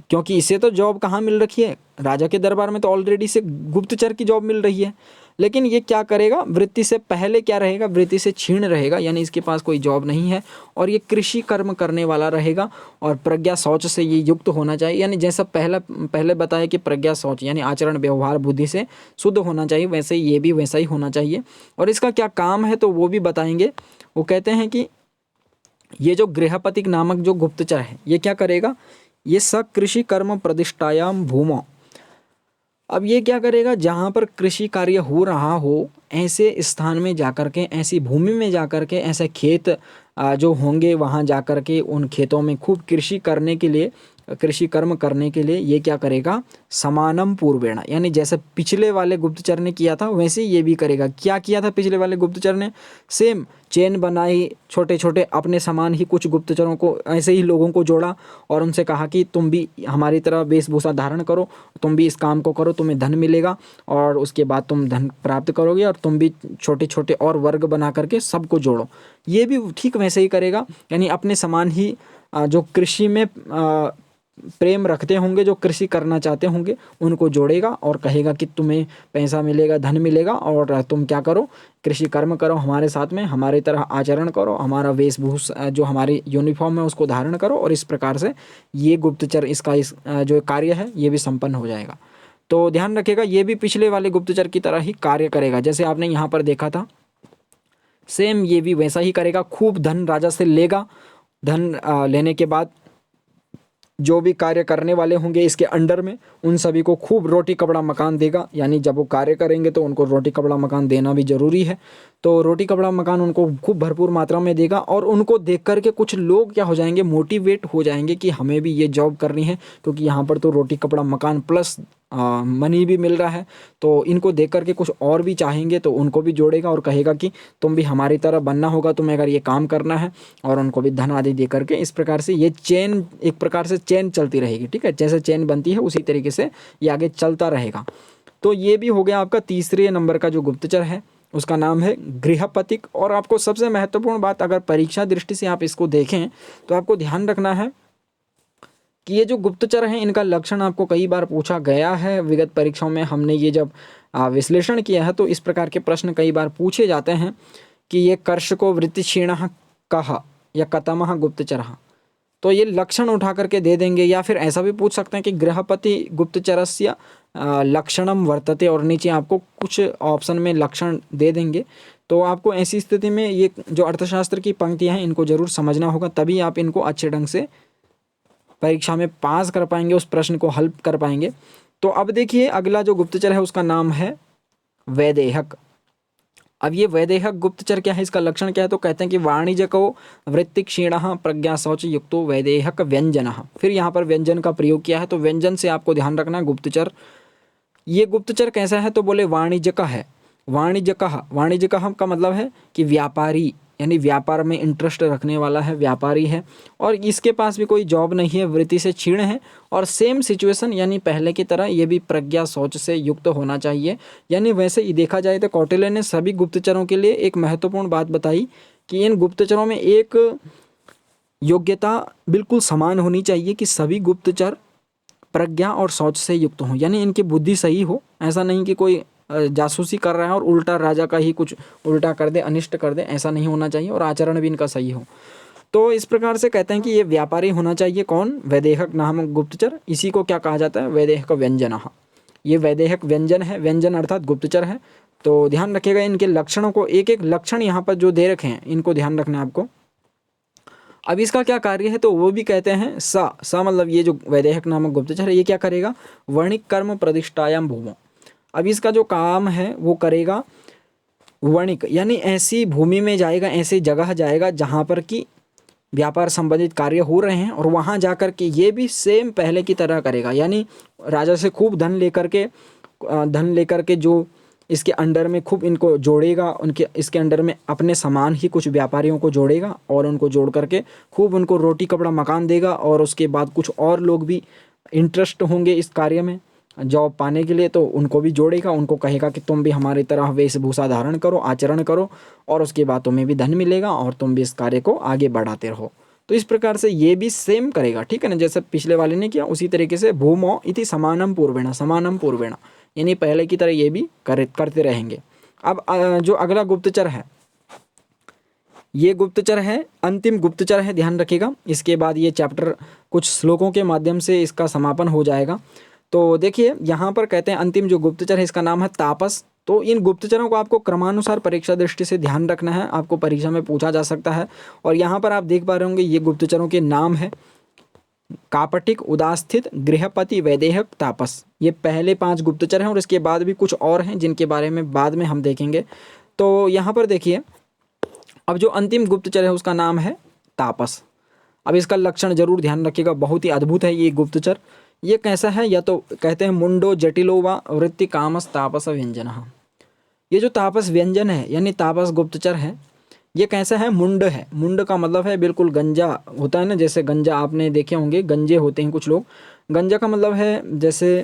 क्योंकि इसे तो जॉब कहाँ मिल रखी है, राजा के दरबार में तो ऑलरेडी से गुप्तचर की जॉब मिल रही है, लेकिन ये क्या करेगा, वृत्ति से पहले क्या रहेगा, वृत्ति से क्षीण रहेगा, यानी इसके पास कोई जॉब नहीं है, और ये कृषि कर्म करने वाला रहेगा, और प्रज्ञा शौच से ये युक्त होना चाहिए, यानी जैसा पहले बताया कि प्रज्ञा शौच यानी आचरण व्यवहार बुद्धि से शुद्ध होना चाहिए, वैसे ही ये भी वैसा ही होना चाहिए। और इसका क्या काम है तो वो भी बताएंगे। वो कहते हैं कि ये जो गृहपतिक नामक जो गुप्तचर है ये क्या करेगा, ये सकृषि कर्म प्रतिष्ठायाम भूमो, अब ये क्या करेगा, जहाँ पर कृषि कार्य हो रहा हो ऐसे स्थान में जाकर के, ऐसी भूमि में जाकर के, ऐसे खेत जो होंगे वहाँ जाकर के उन खेतों में खूब कृषि करने के लिए, कृषि कर्म करने के लिए ये क्या करेगा, समानम पूर्वेण, यानी जैसे पिछले वाले गुप्तचर ने किया था वैसे ये भी करेगा। क्या किया था पिछले वाले गुप्तचर ने, सेम चेन बनाई, छोटे छोटे अपने समान ही कुछ गुप्तचरों को, ऐसे ही लोगों को जोड़ा और उनसे कहा कि तुम भी हमारी तरह वेशभूषा धारण करो, तुम भी इस काम को करो, तुम्हें धन मिलेगा और उसके बाद तुम धन प्राप्त करोगे और तुम भी छोटे छोटे और वर्ग बना करके सबको जोड़ो। ये भी ठीक वैसे ही करेगा, यानी अपने समान ही जो कृषि में प्रेम रखते होंगे, जो कृषि करना चाहते होंगे उनको जोड़ेगा और कहेगा कि तुम्हें पैसा मिलेगा, धन मिलेगा और तुम क्या करो, कृषि कर्म करो हमारे साथ में, हमारी तरह आचरण करो, हमारा वेशभूषा जो हमारी यूनिफॉर्म है उसको धारण करो और इस प्रकार से ये गुप्तचर इसका इस जो कार्य है ये भी संपन्न हो जाएगा। तो ध्यान रखिएगा ये भी पिछले वाले गुप्तचर की तरह ही कार्य करेगा। जैसे आपने यहाँ पर देखा था सेम ये भी वैसा ही करेगा, खूब धन राजा से लेगा, धन लेने के बाद जो भी कार्य करने वाले होंगे इसके अंडर में उन सभी को खूब रोटी कपड़ा मकान देगा, यानी जब वो कार्य करेंगे तो उनको रोटी कपड़ा मकान देना भी ज़रूरी है। तो रोटी कपड़ा मकान उनको खूब भरपूर मात्रा में देगा और उनको देख करके कुछ लोग क्या हो जाएंगे, मोटिवेट हो जाएंगे कि हमें भी ये जॉब करनी है, क्योंकि यहाँ पर तो रोटी कपड़ा मकान प्लस मनी भी मिल रहा है। तो इनको देख करके कुछ और भी चाहेंगे तो उनको भी जोड़ेगा और कहेगा कि तुम भी हमारी तरह बनना होगा, तुम्हें अगर ये काम करना है, और उनको भी धन आदि दे करके इस प्रकार से ये चेन, एक प्रकार से चेन चलती रहेगी। ठीक है, जैसे चेन बनती है उसी तरीके से ये आगे चलता रहेगा। तो ये भी हो गया आपका तीसरे नंबर का जो गुप्तचर है उसका नाम है गृहपतिक। और आपको सबसे महत्वपूर्ण बात, अगर परीक्षा दृष्टि से आप इसको देखें तो आपको ध्यान रखना है कि ये जो गुप्तचर हैं इनका लक्षण आपको कई बार पूछा गया है विगत परीक्षाओं में। हमने ये जब विश्लेषण किया है तो इस प्रकार के प्रश्न कई बार पूछे जाते हैं कि ये कर्षको वृत्तिक्षीणः कः या कतमः गुप्तचरः, तो ये लक्षण उठा करके दे देंगे। या फिर ऐसा भी पूछ सकते हैं कि गृहपति गुप्तचरस्य लक्षणम वर्तते, और नीचे आपको कुछ ऑप्शन में लक्षण दे देंगे। तो आपको ऐसी स्थिति में ये जो अर्थशास्त्र की पंक्तियां हैं इनको जरूर समझना होगा, तभी आप इनको अच्छे ढंग से परीक्षा में पास कर पाएंगे, उस प्रश्न को हल कर पाएंगे। तो अब देखिए अगला जो गुप्तचर है उसका नाम है वैदेहक। अब ये वैदेहक गुप्तचर क्या है, इसका लक्षण क्या है, तो कहते हैं कि वाणिज्यको वृत्तिक्षीणः प्रज्ञा शौच युक्तो वैदेहक व्यंजनः। फिर यहाँ पर व्यंजन का प्रयोग किया है, तो व्यंजन से आपको ध्यान रखना है गुप्तचर। ये गुप्तचर कैसा है, तो बोले वाणिज्यक है। वाणिज्यक का मतलब है कि व्यापारी, यानी व्यापार में इंटरेस्ट रखने वाला है, व्यापारी है और इसके पास भी कोई जॉब नहीं है, वृत्ति से क्षीण है। और सेम सिचुएशन यानी पहले की तरह ये भी प्रज्ञा सोच से युक्त होना चाहिए। यानी वैसे ही देखा जाए तो कौटिल्य ने सभी गुप्तचरों के लिए एक महत्वपूर्ण बात बताई कि इन गुप्तचरों में एक योग्यता बिल्कुल समान होनी चाहिए कि सभी गुप्तचर प्रज्ञा और सोच से युक्त हों, यानी इनकी बुद्धि सही हो। ऐसा नहीं कि कोई जासूसी कर रहा है और उल्टा राजा का ही कुछ उल्टा कर दे, अनिष्ट कर दे, ऐसा नहीं होना चाहिए। और आचरण भी इनका सही हो। तो इस प्रकार से कहते हैं कि ये व्यापारी होना चाहिए। कौन, वैदेहक नामक गुप्तचर। इसी को क्या कहा जाता है, वैदेहक व्यंजनः। ये वैदेहक व्यंजन है, व्यंजन अर्थात गुप्तचर है। तो ध्यान रखिएगा इनके लक्षणों को, एक एक लक्षण यहाँ पर जो दे रखे हैं इनको ध्यान रखना है आपको। अब इसका क्या कार्य है, तो वो भी कहते हैं सा मतलब ये जो वैदेहक नामक गुप्तचर है ये क्या करेगा, वर्णिक कर्म प्रतिष्ठायाम भूमो। अब इसका जो काम है वो करेगा वर्णिक, यानी ऐसी भूमि में जाएगा, ऐसी जगह जाएगा जहाँ पर कि व्यापार संबंधित कार्य हो रहे हैं और वहाँ जाकर के ये भी सेम पहले की तरह करेगा। यानी राजा से खूब धन लेकर के जो इसके अंडर में खूब इनको जोड़ेगा, उनके इसके अंडर में अपने समान ही कुछ व्यापारियों को जोड़ेगा और उनको जोड़ करके खूब उनको रोटी कपड़ा मकान देगा। और उसके बाद कुछ और लोग भी इंटरेस्ट होंगे इस कार्य में जॉब पाने के लिए, तो उनको भी जोड़ेगा, उनको कहेगा कि तुम भी हमारी तरह वेशभूषा धारण करो, आचरण करो और उसके बाद तुम्हें भी धन मिलेगा और तुम भी इस कार्य को आगे बढ़ाते रहो। तो इस प्रकार से ये भी सेम करेगा, ठीक है ना, जैसे पिछले वाले ने किया उसी तरीके से भूमो इति समानम पूर्वेण, यानी पहले की तरह ये भी करते रहेंगे। अब जो अगला गुप्तचर है ये गुप्तचर है अंतिम गुप्तचर है, ध्यान रखिएगा। इसके बाद ये चैप्टर कुछ श्लोकों के माध्यम से इसका समापन हो जाएगा। तो देखिए यहाँ पर कहते हैं अंतिम जो गुप्तचर है इसका नाम है तापस। तो इन गुप्तचरों को आपको क्रमानुसार परीक्षा दृष्टि से ध्यान रखना है, आपको परीक्षा में पूछा जा सकता है। और यहाँ पर आप देख पा रहे होंगे ये गुप्तचरों के नाम है। कापटिक, उदास्थित, गृहपति, वैदेहक, तापस। ये पहले 5 गुप्तचर हैं और इसके बाद भी कुछ और हैं जिनके बारे में बाद में हम देखेंगे। तो यहाँ पर देखिए, अब जो अंतिम गुप्तचर है उसका नाम है तापस। अब इसका लक्षण जरूर ध्यान रखिएगा, बहुत ही अद्भुत है ये गुप्तचर। ये कैसा है, या तो कहते हैं मुंडो जटिलो व वृत्ति कामस तापस व्यंजन। ये जो तापस व्यंजन है यानी तापस गुप्तचर है, ये कैसा है, मुंड है। मुंड का मतलब है बिल्कुल गंजा होता है ना, जैसे गंजा आपने देखे होंगे, गंजे होते हैं कुछ लोग। गंजा का मतलब है जैसे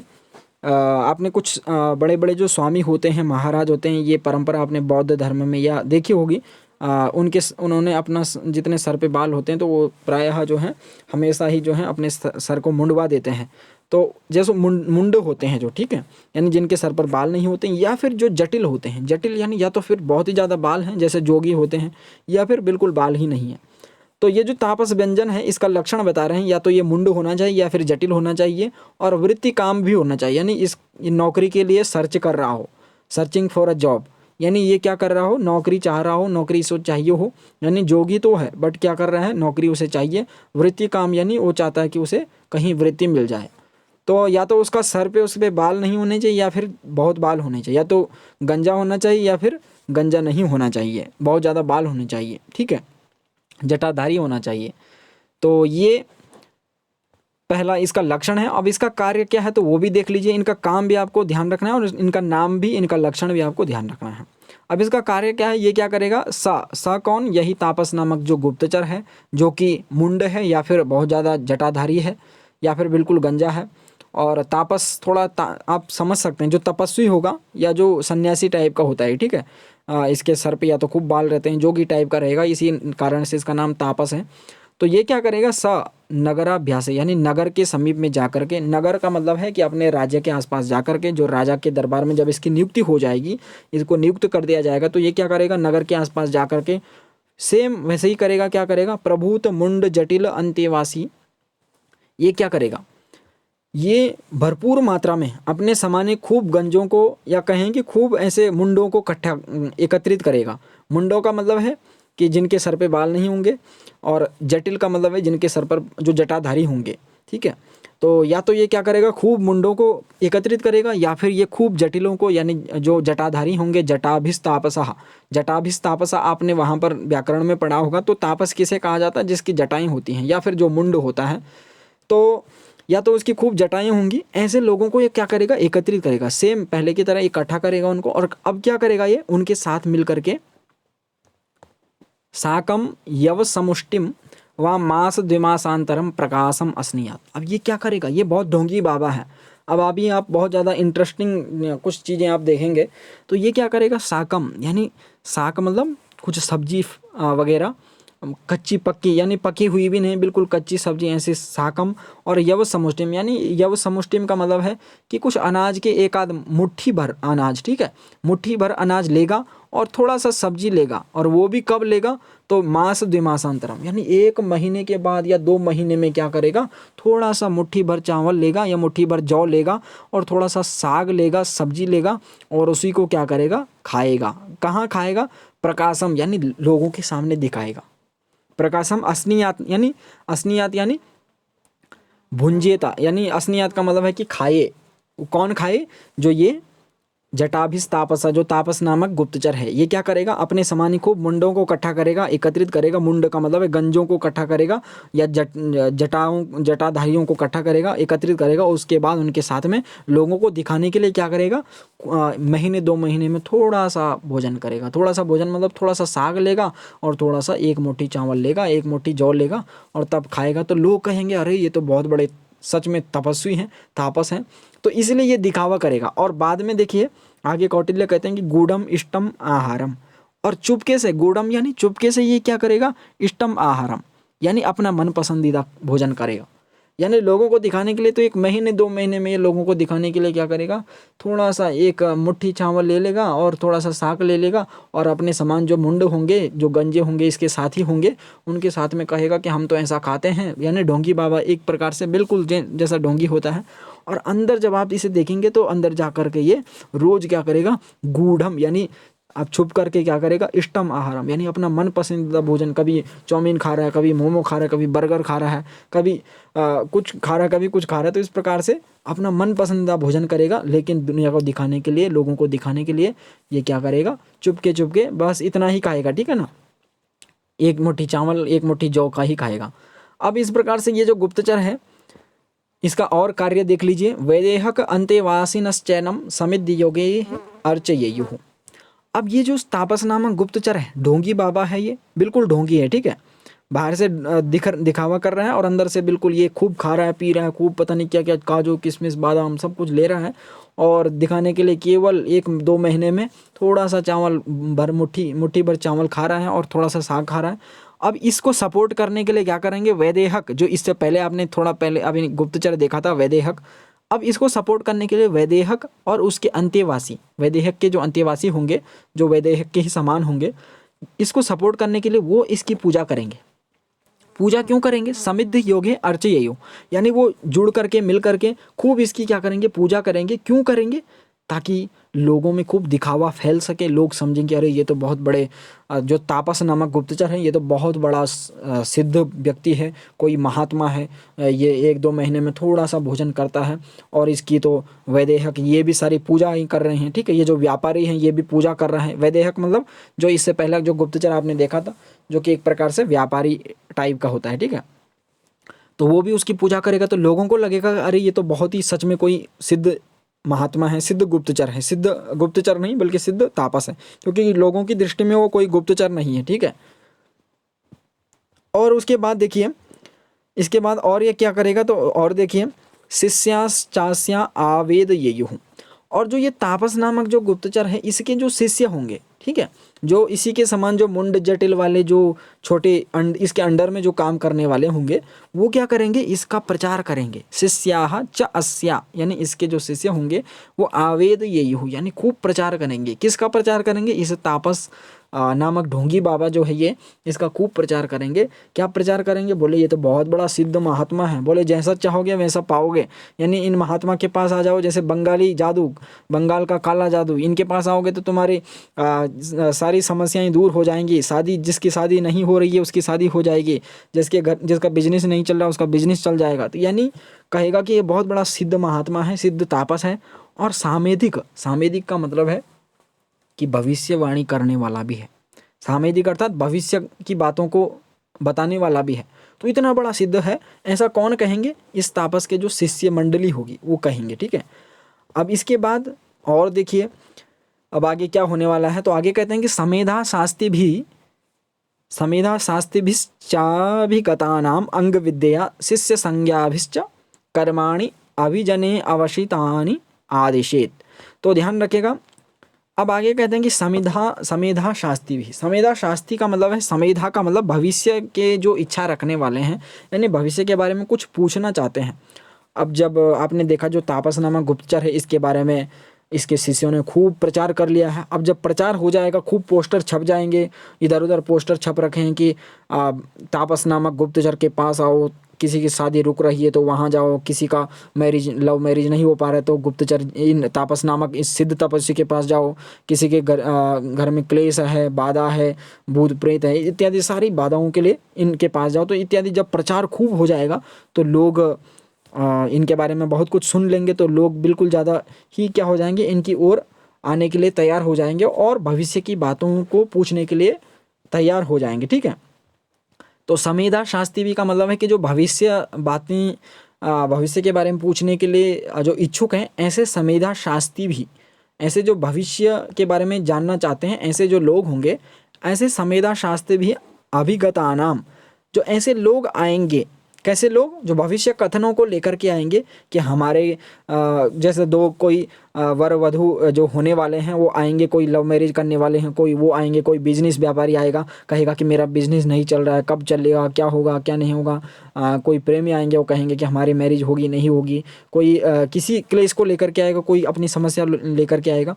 आपने कुछ बड़े बड़े जो स्वामी होते हैं, महाराज होते हैं, ये परंपरा आपने बौद्ध धर्म में या देखी होगी। उन्होंने अपना जितने सर पे बाल होते हैं तो वो प्रायः जो है हमेशा ही जो है अपने सर को मुंडवा देते हैं। तो जैसे मुंड होते हैं जो, ठीक है, यानी जिनके सर पर बाल नहीं होते हैं, या फिर जो जटिल होते हैं, जटिल यानी या तो फिर बहुत ही ज़्यादा बाल हैं जैसे जोगी होते हैं, या फिर बिल्कुल बाल ही नहीं है। तो ये जो तापस व्यंजन है इसका लक्षण बता रहे हैं, या तो ये मुंड होना चाहिए या फिर जटिल होना चाहिए, और वृत्ति काम भी होना चाहिए, यानी इस नौकरी के लिए सर्च कर रहा हो, सर्चिंग फॉर अ जॉब, यानी ये क्या कर रहा हो, नौकरी चाह रहा हो, नौकरी इसको चाहिए हो। यानी जोगी तो है बट क्या कर रहा है, नौकरी उसे चाहिए। वृत्ति काम यानी वो चाहता है कि उसे कहीं वृत्ति मिल जाए। तो या तो उसका सर पे उस पर बाल नहीं होने चाहिए या फिर बहुत बाल होने चाहिए, या तो गंजा होना चाहिए या फिर गंजा नहीं होना चाहिए, बहुत ज़्यादा बाल होने चाहिए, ठीक है, जटाधारी होना चाहिए। तो ये पहला इसका लक्षण है। अब इसका कार्य क्या है तो वो भी देख लीजिए, इनका काम भी आपको ध्यान रखना है और इनका नाम भी, इनका लक्षण भी आपको ध्यान रखना है। अब इसका कार्य क्या है, ये क्या करेगा, सा कौन, यही तापस नामक जो गुप्तचर है, जो कि मुंड है या फिर बहुत ज़्यादा जटाधारी है या फिर बिल्कुल गंजा है। और तापस थोड़ा आप समझ सकते हैं, जो तपस्वी होगा या जो सन्यासी टाइप का होता है, ठीक है, इसके सर पे या तो खूब बाल रहते हैं, जोगी टाइप का रहेगा, इसी कारण से इसका नाम तापस है। तो ये क्या करेगा, नगराभ्यास यानी नगर के समीप में जाकर के, नगर का मतलब है कि अपने राज्य के आसपास जाकर के, जो राजा के दरबार में जब इसकी नियुक्ति हो जाएगी, इसको नियुक्त कर दिया जाएगा, तो ये क्या करेगा, नगर के आसपास जाकर के सेम वैसे ही करेगा। क्या करेगा, प्रभूत मुंड जटिल अंत्यवासी, ये क्या करेगा, ये भरपूर मात्रा में अपने समाने खूब गंजों को, या कहें कि खूब ऐसे मुंडों को इकट्ठा एकत्रित करेगा। मुंडों का मतलब है कि जिनके सर पे बाल नहीं होंगे, और जटिल का मतलब है जिनके सर पर जो जटाधारी होंगे, ठीक है। तो या तो ये क्या करेगा, खूब मुंडों को एकत्रित करेगा, या फिर ये खूब जटिलों को, यानी जो जटाधारी होंगे, जटाभिस्तापसः। जटाभिस्तापसः आपने वहाँ पर व्याकरण में पढ़ा होगा। तो तापस किसे कहा जाता है, जिसकी जटाएँ होती हैं, या फिर जो मुंड होता है, तो या तो उसकी खूब जटाएं होंगी। ऐसे लोगों को ये क्या करेगा, एकत्रित करेगा, सेम पहले की तरह इकट्ठा करेगा उनको। और अब क्या करेगा, ये उनके साथ मिल करके साकम यव समुष्टिम व मास द्विमासांतरम प्रकाशम अस्नियात। अब ये क्या करेगा, ये बहुत ढोंगी बाबा है। अब अभी आप बहुत ज़्यादा इंटरेस्टिंग कुछ चीज़ें आप देखेंगे। तो ये क्या करेगा, साकम यानी साक मतलब कुछ सब्जी वगैरह, कच्ची पक्की यानी पकी हुई भी नहीं, बिल्कुल कच्ची सब्जी, ऐसे साकम। और यव समुष्टिम यानी यव समुष्टिम का मतलब है कि कुछ अनाज के एक आध मुट्ठी भर अनाज, ठीक है, मुट्ठी भर अनाज लेगा और थोड़ा सा सब्जी लेगा। और वो भी कब लेगा, तो मास द्विमासांतरम यानी 1 महीने के बाद या 2 महीने में क्या करेगा, थोड़ा सा मुट्ठी भर चावल लेगा या मुट्ठी भर जौ लेगा और थोड़ा सा साग लेगा, सब्जी लेगा, और उसी को क्या करेगा, खाएगा। कहाँ खाएगा, प्रकाशम यानी लोगों के सामने दिखाएगा। प्रकाशम अस्नियात यानी भुंजेता, यानी अस्नियात का मतलब है कि खाए। कौन खाए, जो ये जटाभिस्तापसा, जो तापस नामक गुप्तचर है, ये क्या करेगा, अपने समानी खूब मुंडों को इकट्ठा करेगा, एकत्रित करेगा। मुंड का मतलब है गंजों को इकट्ठा करेगा, या जटाधारियों को इकट्ठा करेगा, एकत्रित करेगा। उसके बाद उनके साथ में लोगों को दिखाने के लिए क्या करेगा, महीने 2 महीने में थोड़ा सा भोजन करेगा। थोड़ा सा भोजन मतलब थोड़ा सा साग लेगा और थोड़ा सा 1 मुट्ठी चावल लेगा, 1 मुट्ठी जौ लेगा, और तब खाएगा। तो लोग कहेंगे अरे ये तो बहुत बड़े सच में तपस्वी हैं, तापस हैं। तो इसलिए ये दिखावा करेगा। और बाद में देखिए आगे कौटिल्य कहते हैं कि गूढ़म इष्टम आहारम, और चुपके से, गूढ़म यानी चुपके से ये क्या करेगा, इष्टम आहारम यानी अपना मन पसंदीदा भोजन करेगा। यानी लोगों को दिखाने के लिए, तो 1 महीने 2 महीने में ये लोगों को दिखाने के लिए क्या करेगा, थोड़ा सा 1 मुट्ठी चावल ले लेगा और थोड़ा सा साग ले लेगा, और अपने समान जो मुंड होंगे, जो गंजे होंगे, इसके साथी होंगे, उनके साथ में कहेगा कि हम तो ऐसा खाते हैं। यानी ढोंगी बाबा एक प्रकार से बिल्कुल जैसा ढोंगी होता है। और अंदर जब आप इसे देखेंगे तो अंदर जा कर के ये रोज क्या करेगा, गूढ़म यानी अब छुप करके क्या करेगा, इष्टम आहारम यानी अपना मन पसंदीदा भोजन, कभी चाउमीन खा रहा है, कभी मोमो खा रहा है, कभी बर्गर खा रहा है, कभी कुछ खा रहा है, कभी कुछ खा रहा है। तो इस प्रकार से अपना मन पसंदीदा भोजन करेगा, लेकिन दुनिया को दिखाने के लिए, लोगों को दिखाने के लिए ये क्या करेगा, चुपके बस इतना ही खाएगा, ठीक है ना, एक मुट्ठी चावल, एक मुट्ठी जौ का ही खाएगा। अब इस प्रकार से ये जो गुप्तचर है, इसका और कार्य देख लीजिए। वैदेहक अंतेवासिनश्चैनम समिद्ध योगे अर्चयेयुः। अब ये जो तापस नामक गुप्तचर है, ढोंगी बाबा है, ये बिल्कुल ढोंगी है, ठीक है। बाहर से दिखावा कर रहा है और अंदर से बिल्कुल ये खूब खा रहा है, पी रहा है, खूब पता नहीं क्या क्या काजू किशमिश बादाम सब कुछ ले रहा है, और दिखाने के लिए केवल 1-2 महीने में थोड़ा सा चावल भर, मुट्ठी भर चावल खा रहा है और थोड़ा सा साग खा रहा है। अब इसको सपोर्ट करने के लिए क्या करेंगे, वैदेहक, जो इससे पहले आपने थोड़ा पहले अभी गुप्तचर देखा था वैदेहक, अब इसको सपोर्ट करने के लिए वैदेहक और उसके अंत्यवासी, वैदेहक के जो अंत्यवासी होंगे, जो वैदेहक के ही समान होंगे, इसको सपोर्ट करने के लिए वो इसकी पूजा करेंगे। पूजा क्यों करेंगे, समिद्ध योगे अर्चयेयुः, यानी वो जुड़ करके मिल करके खूब इसकी क्या करेंगे, पूजा करेंगे। क्यों करेंगे, ताकि लोगों में खूब दिखावा फैल सके, लोग समझें कि अरे ये तो बहुत बड़े जो तापस नामक गुप्तचर हैं, ये तो बहुत बड़ा सिद्ध व्यक्ति है, कोई महात्मा है, ये 1-2 महीने में थोड़ा सा भोजन करता है, और इसकी तो वैदेहक ये भी सारी पूजा ही कर रहे हैं, ठीक है। ये जो व्यापारी हैं ये भी पूजा कर रहे हैं। वैदेहक मतलब जो इससे पहले जो गुप्तचर आपने देखा था, जो कि एक प्रकार से व्यापारी टाइप का होता है, ठीक है, तो वो भी उसकी पूजा करेगा। तो लोगों को लगेगा अरे ये तो बहुत ही सच में कोई सिद्ध महात्मा है, सिद्ध गुप्तचर है, सिद्ध गुप्तचर नहीं बल्कि सिद्ध तापस है, क्योंकि लोगों की दृष्टि में वो कोई गुप्तचर नहीं है, ठीक है। और उसके बाद देखिए, इसके बाद और ये क्या करेगा, तो और देखिए, शिष्याश्चास्या आवेदयेयुः। और जो ये तापस नामक जो गुप्तचर है, इसके जो शिष्य होंगे, ठीक है, जो इसी के समान जो मुंड जटिल वाले जो छोटे इसके अंडर में जो काम करने वाले होंगे, वो क्या करेंगे, इसका प्रचार करेंगे। शिष्याः च अस्या, यानी इसके जो शिष्य होंगे वो आवेदयेयुः, यानी खूब प्रचार करेंगे। किसका प्रचार करेंगे, इस तापस नामक ढोंगी बाबा जो है ये, इसका खूब प्रचार करेंगे। क्या प्रचार करेंगे, बोले ये तो बहुत बड़ा सिद्ध महात्मा है, बोले जैसा चाहोगे वैसा पाओगे, यानी इन महात्मा के पास आ जाओ, जैसे बंगाली जादू, बंगाल का काला जादू, इनके पास आओगे तो तुम्हारी सारी समस्याएं दूर हो जाएंगी, शादी, जिसकी शादी नहीं हो रही है उसकी शादी हो जाएगी, जिसका बिजनेस नहीं चल रहा उसका बिजनेस चल जाएगा। तो यानी कहेगा कि ये बहुत बड़ा सिद्ध महात्मा है, सिद्ध तापस है। और सामेधिक, सामेधिक का मतलब है कि भविष्यवाणी करने वाला भी है। सामेधिक अर्थात भविष्य की बातों को बताने वाला भी है। तो इतना बड़ा सिद्ध है, ऐसा कौन कहेंगे, इस तापस के जो शिष्य मंडली होगी वो कहेंगे, ठीक है। अब इसके बाद और देखिए, अब आगे क्या होने वाला है, तो आगे कहते हैं कि समेधा शास्तिभिश्चाभिगतानाम अंग विद्या शिष्य संज्ञाभिश्च कर्माणि अभिजने अवशितानि आदिशेत। तो ध्यान रखेगा। अब आगे कहते हैं कि समेधा शास्त्री भी, समेधा शास्त्री का मतलब है, समेधा का मतलब भविष्य के जो इच्छा रखने वाले हैं, यानी भविष्य के बारे में कुछ पूछना चाहते हैं। अब जब आपने देखा जो तापस नामक गुप्तचर है, इसके बारे में इसके शिष्यों ने खूब प्रचार कर लिया है। अब जब प्रचार हो जाएगा, खूब पोस्टर छप जाएंगे, इधर उधर पोस्टर छप रखे हैं कि तापस नामक गुप्तचर के पास आओ, किसी की शादी रुक रही है तो वहाँ जाओ, किसी का लव मैरिज नहीं हो पा रहा है तो गुप्तचर इन तापस नामक इस सिद्ध तपस्वी के पास जाओ, किसी के घर में क्लेश है, बाधा है, भूत प्रेत है, इत्यादि सारी बाधाओं के लिए इनके पास जाओ। तो इत्यादि जब प्रचार खूब हो जाएगा तो लोग इनके बारे में बहुत कुछ सुन लेंगे, तो लोग बिल्कुल ज़्यादा ही क्या हो जाएंगे, इनकी ओर आने के लिए तैयार हो जाएंगे और भविष्य की बातों को पूछने के लिए तैयार हो जाएंगे, ठीक है। तो समेधा शास्त्री भी का मतलब है कि जो भविष्य बातें, भविष्य के बारे में पूछने के लिए जो इच्छुक हैं, ऐसे समेधा शास्त्री भी, ऐसे जो भविष्य के बारे में जानना चाहते हैं, ऐसे जो लोग होंगे, ऐसे समेधा शास्त्री भी अभिगतानाम, जो ऐसे लोग आएंगे। कैसे लोग, जो भविष्य कथनों को लेकर के आएंगे कि हमारे जैसे दो कोई वर वधू जो होने वाले हैं वो आएंगे, कोई लव मैरिज करने वाले हैं, कोई वो आएंगे, कोई बिजनेस व्यापारी आएगा, कहेगा कि मेरा बिजनेस नहीं चल रहा है, कब चलेगा, क्या होगा क्या नहीं होगा। कोई प्रेमी आएंगे, वो कहेंगे कि हमारी मैरिज होगी नहीं होगी। कोई किसी क्लेश को लेकर के आएगा, कोई अपनी समस्या लेकर के आएगा।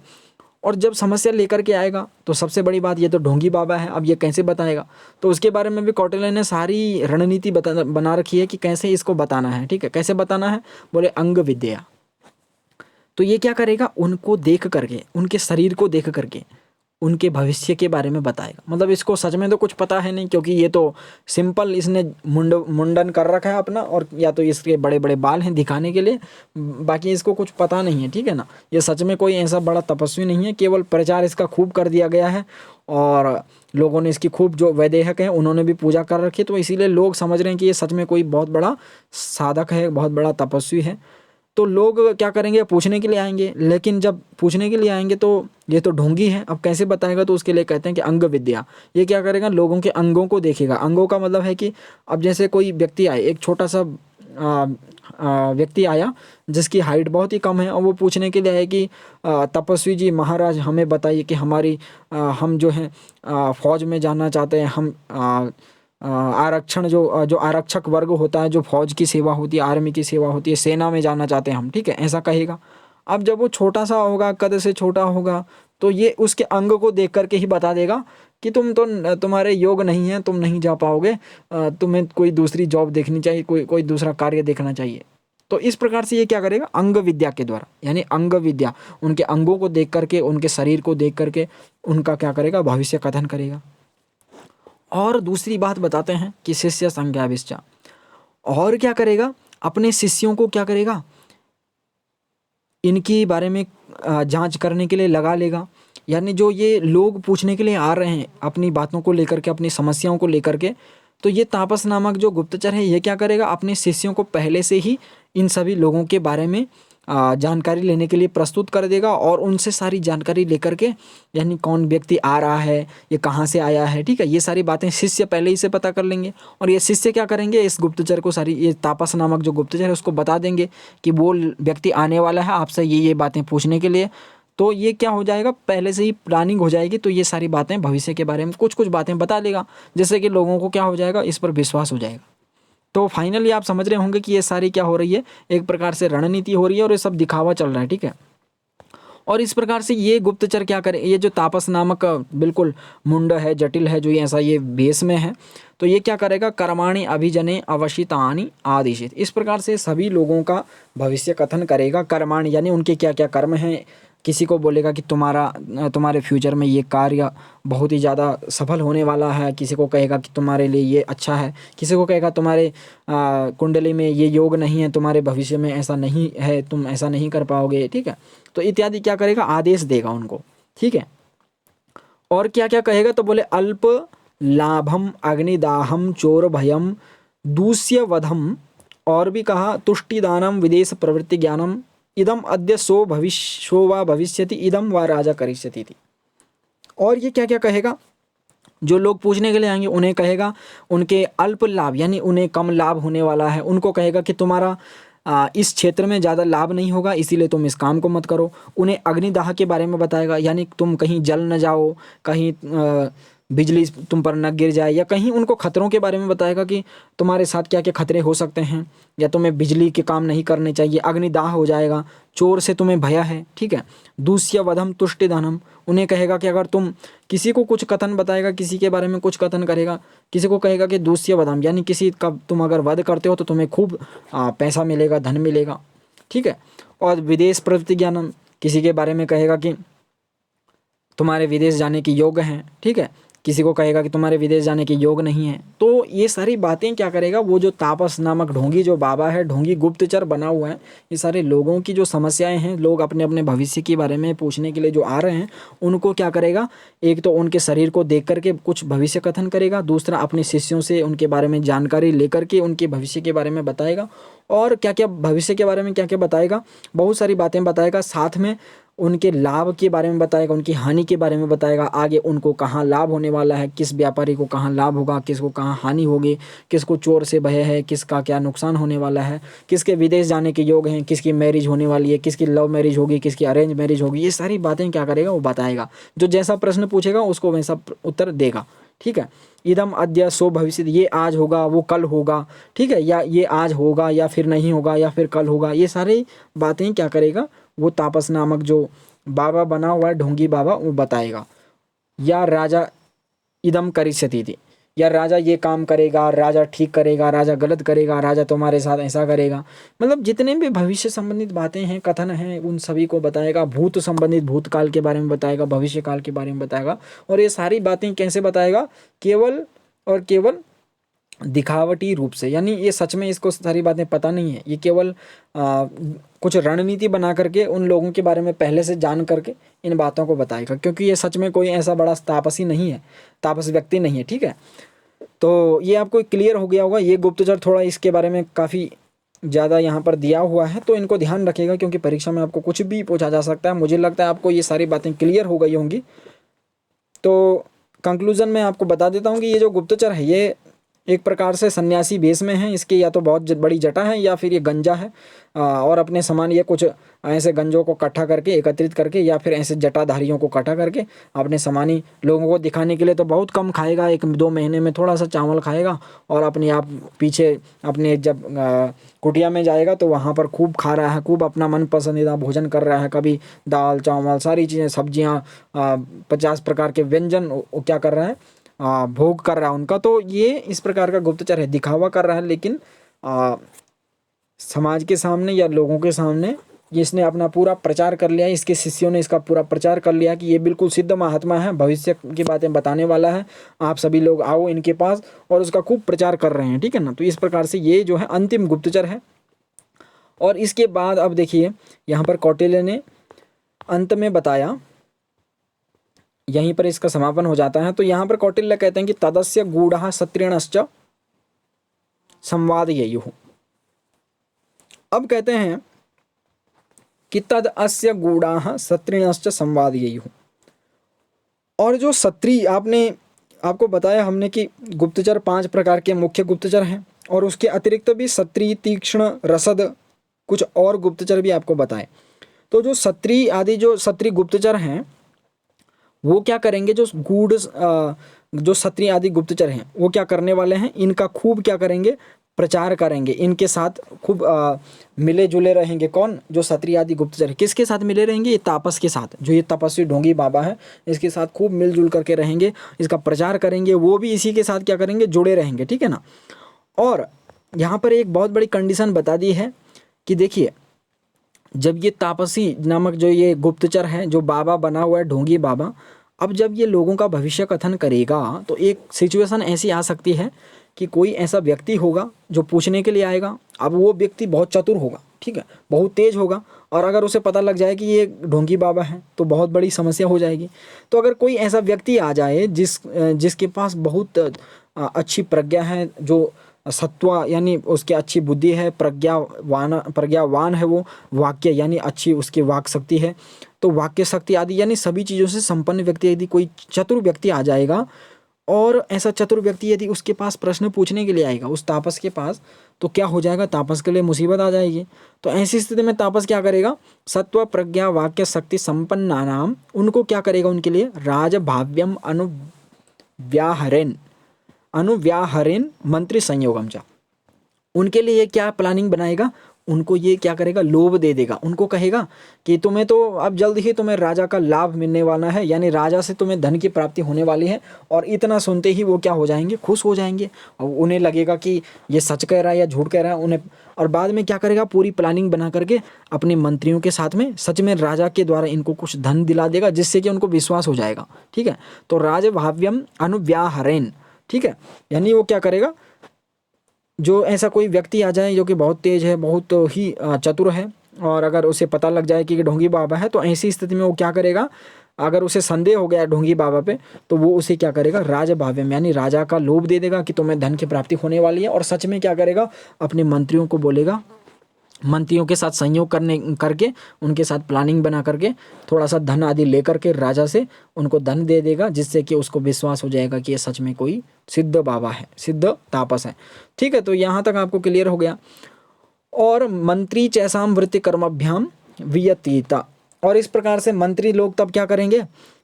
और जब समस्या लेकर के आएगा तो सबसे बड़ी बात, ये तो ढोंगी बाबा है, अब ये कैसे बताएगा, तो उसके बारे में भी कौटिल्य ने सारी रणनीति बना रखी है कि कैसे इसको बताना है, ठीक है। कैसे बताना है, बोले अंग विद्या। तो ये क्या करेगा, उनको देख करके, उनके शरीर को देख करके, उनके भविष्य के बारे में बताएगा। मतलब इसको सच में तो कुछ पता है नहीं, क्योंकि ये तो सिंपल इसने मुंडन कर रखा है अपना, और या तो इसके बड़े बड़े बाल हैं दिखाने के लिए, बाकी इसको कुछ पता नहीं है, ठीक है ना। ये सच में कोई ऐसा बड़ा तपस्वी नहीं है, केवल प्रचार इसका खूब कर दिया गया है और लोगों ने इसकी खूब, जो वैदेहक हैं उन्होंने भी पूजा कर रखी है, तो इसीलिए लोग समझ रहे हैं कि ये सच में कोई बहुत बड़ा साधक है, बहुत बड़ा तपस्वी है। तो लोग क्या करेंगे, पूछने के लिए आएंगे, लेकिन जब पूछने के लिए आएंगे तो ये तो ढोंगी है, अब कैसे बताएगा, तो उसके लिए कहते हैं कि अंग विद्या। ये क्या करेगा, लोगों के अंगों को देखेगा। अंगों का मतलब है कि अब जैसे कोई व्यक्ति आए, एक छोटा सा व्यक्ति आया जिसकी हाइट बहुत ही कम है, और वो पूछने के लिए आए कि तपस्वी जी महाराज हमें बताइए कि हमारी हम जो है फौज में जाना चाहते हैं, हम आरक्षण जो आरक्षक वर्ग होता है, जो फौज की सेवा होती है, आर्मी की सेवा होती है, सेना में जाना चाहते हैं हम, ठीक है, ऐसा कहेगा। अब जब वो छोटा सा होगा, कद से छोटा होगा, तो ये उसके अंग को देख करके ही बता देगा कि तुम्हारे योग नहीं है, तुम नहीं जा पाओगे, तुम्हें कोई दूसरी जॉब देखनी चाहिए, कोई दूसरा कार्य देखना चाहिए। तो इस प्रकार से ये क्या करेगा, अंग विद्या के द्वारा, यानी अंग विद्या, उनके अंगों को देख करके, उनके शरीर को देख करके उनका क्या करेगा, भविष्य कथन करेगा। और दूसरी बात बताते हैं कि शिष्य संज्ञाविश्चा, और क्या करेगा, अपने शिष्यों को क्या करेगा, इनके बारे में जांच करने के लिए लगा लेगा। यानी जो ये लोग पूछने के लिए आ रहे हैं अपनी बातों को लेकर के, अपनी समस्याओं को लेकर के, तो ये तापस नामक जो गुप्तचर है ये क्या करेगा, अपने शिष्यों को पहले से ही इन सभी लोगों के बारे में जानकारी लेने के लिए प्रस्तुत कर देगा, और उनसे सारी जानकारी लेकर के, यानी कौन व्यक्ति आ रहा है, ये कहाँ से आया है, ठीक है, ये सारी बातें शिष्य पहले ही से पता कर लेंगे। और ये शिष्य क्या करेंगे, इस गुप्तचर को सारी, ये तापस नामक जो गुप्तचर है उसको बता देंगे कि वो व्यक्ति आने वाला है आपसे ये बातें पूछने के लिए। तो ये क्या हो जाएगा, पहले से ही प्लानिंग हो जाएगी, तो ये सारी बातें भविष्य के बारे में कुछ कुछ बातें बता देगा, जिससे कि लोगों को क्या हो जाएगा, इस पर विश्वास हो जाएगा। तो फाइनली आप समझ रहे होंगे कि ये सारी क्या हो रही है, एक प्रकार से रणनीति हो रही है, और ये सब दिखावा चल रहा है, ठीक है। और इस प्रकार से ये गुप्तचर क्या करे, ये जो तापस नामक बिल्कुल मुंड है, जटिल है, जो ये ऐसा ये भेष में है, तो ये क्या करेगा, कर्माणि अभिजने अवशितानि आदिशित, इस प्रकार से सभी लोगों का भविष्य कथन करेगा। कर्माणि यानी उनके क्या क्या कर्म हैं, किसी को बोलेगा कि तुम्हारे फ्यूचर में ये कार्य बहुत ही ज़्यादा सफल होने वाला है, किसी को कहेगा कि तुम्हारे लिए ये अच्छा है, किसी को कहेगा तुम्हारे कुंडली में ये योग नहीं है, तुम्हारे भविष्य में ऐसा नहीं है, तुम ऐसा नहीं कर पाओगे, ठीक है। तो इत्यादि क्या करेगा, आदेश देगा उनको, ठीक है। और क्या क्या कहेगा, तो बोले अल्प लाभम अग्निदाहम चोर भयम दूष्य वधम, और भी कहा तुष्टिदानम विदेश प्रवृत्ति ज्ञानम इदम अद्य सो वा भविष्यति इदम वा राजा करिष्यति थी। और ये क्या क्या कहेगा, जो लोग पूछने के लिए आएंगे उन्हें कहेगा उनके अल्प लाभ, यानी उन्हें कम लाभ होने वाला है, उनको कहेगा कि तुम्हारा इस क्षेत्र में ज़्यादा लाभ नहीं होगा, इसीलिए तुम इस काम को मत करो। उन्हें अग्निदाह के बारे में बताएगा, यानी तुम कहीं जल न जाओ, कहीं बिजली तुम पर न गिर जाए, या कहीं उनको खतरों के बारे में बताएगा कि तुम्हारे साथ क्या क्या खतरे हो सकते हैं, या तुम्हें बिजली के काम नहीं करने चाहिए, अग्निदाह हो जाएगा, चोर से तुम्हें भय है, ठीक है। दूष्य वधम तुष्टिदानम, उन्हें कहेगा कि अगर तुम किसी को कुछ कथन बताएगा, किसी के बारे में कुछ कथन करेगा, किसी को कहेगा कि दूष्य वधम, यानी किसी का तुम अगर वध करते हो तो तुम्हें खूब पैसा मिलेगा, धन मिलेगा, ठीक है। और विदेश प्रवृत्ति ज्ञानम, किसी के बारे में कहेगा कि तुम्हारे विदेश जाने के योग हैं, ठीक है, किसी को कहेगा कि तुम्हारे विदेश जाने के योग नहीं है। तो ये सारी बातें क्या करेगा, वो जो तापस नामक ढोंगी जो बाबा है, ढोंगी गुप्तचर बना हुआ है, ये सारे लोगों की जो समस्याएं हैं, लोग अपने अपने भविष्य के बारे में पूछने के लिए जो आ रहे हैं, उनको क्या करेगा, एक तो उनके शरीर को देख करके कुछ भविष्य कथन करेगा, दूसरा अपने शिष्यों से उनके बारे में जानकारी लेकर के उनके भविष्य के बारे में बताएगा। और क्या क्या भविष्य के बारे में क्या क्या बताएगा, बहुत सारी बातें बताएगा, साथ में उनके लाभ के बारे में बताएगा, उनकी हानि के बारे में बताएगा, आगे उनको कहाँ लाभ होने वाला है, किस व्यापारी को कहाँ लाभ होगा, किसको कहाँ हानि होगी, किसको चोर से भय है, किसका क्या नुकसान होने वाला है, किसके विदेश जाने के योग हैं, किसकी मैरिज होने वाली है, किसकी लव मैरिज होगी, किसकी अरेंज मैरिज होगी, ये सारी बातें क्या करेगा, वो बताएगा। जो जैसा प्रश्न पूछेगा उसको वैसा उत्तर देगा, ठीक है। इदम अद्य सो भविष्य, ये आज होगा, वो कल होगा, ठीक है, या ये आज होगा या फिर नहीं होगा या फिर कल होगा, ये सारी बातें क्या करेगा, वो तापस नामक जो बाबा बना हुआ है, ढोंगी बाबा, वो बताएगा। या राजा इदम करिष्यति थी, या राजा ये काम करेगा, राजा ठीक करेगा, राजा गलत करेगा, राजा तुम्हारे साथ ऐसा करेगा। मतलब जितने भी भविष्य संबंधित बातें हैं, कथन हैं, उन सभी को बताएगा। भूत संबंधित भूतकाल के बारे में बताएगा, भविष्य काल के बारे में बताएगा। और ये सारी बातें कैसे बताएगा? केवल और केवल दिखावटी रूप से, यानी ये सच में इसको सारी बातें पता नहीं है, ये केवल कुछ रणनीति बना करके उन लोगों के बारे में पहले से जान करके इन बातों को बताएगा, क्योंकि ये सच में कोई ऐसा बड़ा तापसी नहीं है, तापस व्यक्ति नहीं है। ठीक है, तो ये आपको क्लियर हो गया होगा। ये गुप्तचर थोड़ा इसके बारे में काफ़ी ज़्यादा यहाँ पर दिया हुआ है, तो इनको ध्यान रखिएगा, क्योंकि परीक्षा में आपको कुछ भी पूछा जा सकता है। मुझे लगता है आपको ये सारी बातें क्लियर हो गई होंगी। तो कंक्लूज़न में आपको बता देता हूँ कि ये जो गुप्तचर है ये एक प्रकार से सन्यासी वेश में है। इसके या तो बहुत बड़ी जटा है या फिर ये गंजा है, और अपने समान ये कुछ ऐसे गंजों को इकट्ठा करके, एकत्रित करके, या फिर ऐसे जटाधारियों को इकट्ठा करके अपने समानी लोगों को दिखाने के लिए तो बहुत कम खाएगा, 1-2 महीने में थोड़ा सा चावल खाएगा, और अपने आप पीछे अपने जब कुटिया में जाएगा तो वहाँ पर खूब खा रहा है, खूब अपना मन पसंदीदा भोजन कर रहा है। कभी दाल चावल सारी चीज़ें, सब्जियाँ, 50 प्रकार के व्यंजन वो क्या कर रहा है, भोग कर रहा है उनका। तो ये इस प्रकार का गुप्तचर है, दिखावा कर रहा है, लेकिन समाज के सामने या लोगों के सामने ये इसने अपना पूरा प्रचार कर लिया है। इसके शिष्यों ने इसका पूरा प्रचार कर लिया कि ये बिल्कुल सिद्ध महात्मा है, भविष्य की बातें बताने वाला है, आप सभी लोग आओ इनके पास, और उसका खूब प्रचार कर रहे हैं। ठीक है ना, तो इस प्रकार से ये जो है अंतिम गुप्तचर है। और इसके बाद अब देखिए यहाँ पर कौटिल्य ने अंत में बताया, यहीं पर इसका समापन हो जाता है। तो यहाँ पर कौटिल्य कहते हैं कि तदस्य गूढ़ः क्षत्रियणश्च संवादयेयुः। अब कहते हैं कि तद अस्य गूढ़ाः क्षत्रियणश्च संवादयेयुः। और जो क्षत्रिय, आपको बताया हमने कि गुप्तचर 5 प्रकार के मुख्य गुप्तचर हैं, और उसके अतिरिक्त भी क्षत्रिय, तीक्ष्ण, रसद, कुछ और गुप्तचर भी आपको बताए। तो जो क्षत्रिय आदि जो क्षत्रिय गुप्तचर हैं वो क्या करेंगे, जो क्षत्रिय आदि गुप्तचर हैं वो क्या करने वाले हैं, इनका खूब क्या करेंगे, प्रचार करेंगे, इनके साथ खूब मिले जुले रहेंगे। कौन? जो क्षत्रिय आदि गुप्तचर है। किसके साथ मिले रहेंगे? ये तापस के साथ, जो ये तपस्वी ढोंगी बाबा है, इसके साथ खूब मिलजुल करके रहेंगे, इसका प्रचार करेंगे, वो भी इसी के साथ क्या करेंगे, जुड़े रहेंगे। ठीक है ना। और यहाँ पर एक बहुत बड़ी कंडीशन बता दी है कि देखिए, जब ये तापसी नामक जो ये गुप्तचर है, जो बाबा बना हुआ है, ढोंगी बाबा, अब जब ये लोगों का भविष्य कथन करेगा तो एक सिचुएशन ऐसी आ सकती है कि कोई ऐसा व्यक्ति होगा जो पूछने के लिए आएगा। अब वो व्यक्ति बहुत चतुर होगा, ठीक है, बहुत तेज होगा, और अगर उसे पता लग जाए कि ये ढोंगी बाबा है तो बहुत बड़ी समस्या हो जाएगी। तो अगर कोई ऐसा व्यक्ति आ जाए जिसके पास बहुत अच्छी प्रज्ञा है, जो सत्वा यानी उसकी अच्छी बुद्धि है, प्रज्ञावान है, वो वाक्य यानी अच्छी उसकी वाक शक्ति है, तो वाक्य शक्ति आदि यानी सभी चीज़ों से संपन्न व्यक्ति, यदि कोई चतुर व्यक्ति आ जाएगा, और ऐसा चतुर व्यक्ति यदि उसके पास प्रश्न पूछने के लिए आएगा उस तापस के पास, तो क्या हो जाएगा, तापस के लिए मुसीबत आ जाएगी। तो ऐसी स्थिति में तापस क्या करेगा, सत्व प्रज्ञा वाक्य शक्ति संपन्नानाम, उनको क्या करेगा, उनके लिए राजभाव्यम अनुव्याहरेन मंत्री संयोगम चा, उनके लिए क्या प्लानिंग बनाएगा, उनको ये क्या करेगा, लोभ दे देगा। उनको कहेगा कि तुम्हें तो अब जल्द ही तुम्हें राजा का लाभ मिलने वाला है, यानी राजा से तुम्हें धन की प्राप्ति होने वाली है। और इतना सुनते ही वो क्या हो जाएंगे, खुश हो जाएंगे, और उन्हें लगेगा कि ये सच कह रहा है या झूठ कह रहा है उन्हें। और बाद में क्या करेगा, पूरी प्लानिंग बना करके अपने मंत्रियों के साथ में सच में राजा के द्वारा इनको कुछ धन दिला देगा, जिससे कि उनको विश्वास हो जाएगा। ठीक है, तो राजभाव्यम अनुव्याहरेन, ठीक है, यानी वो क्या करेगा, जो ऐसा कोई व्यक्ति आ जाए जो कि बहुत तेज है, बहुत ही चतुर है, और अगर उसे पता लग जाए कि ढोंगी बाबा है, तो ऐसी स्थिति में वो क्या करेगा, अगर उसे संदेह हो गया ढोंगी बाबा पे, तो वो उसे क्या करेगा, राजभाव्यम यानी राजा का लोभ दे देगा कि तुम्हें धन की प्राप्ति होने वाली है। और सच में क्या करेगा, अपने मंत्रियों को बोलेगा, मंत्रियों के साथ संयोग करके उनके साथ प्लानिंग बना करके थोड़ा सा धन आदि लेकर के राजा से उनको धन दे देगा, जिससे कि उसको विश्वास हो जाएगा कि ये सच में कोई सिद्ध बाबा है, सिद्ध तापस है। ठीक है, तो यहाँ तक आपको क्लियर हो गया। और मंत्री चैसाम वृत्ति कर्मभ्याम वियतीता, और इस प्रकार से मंत्री लोग तब क्या करेंगे,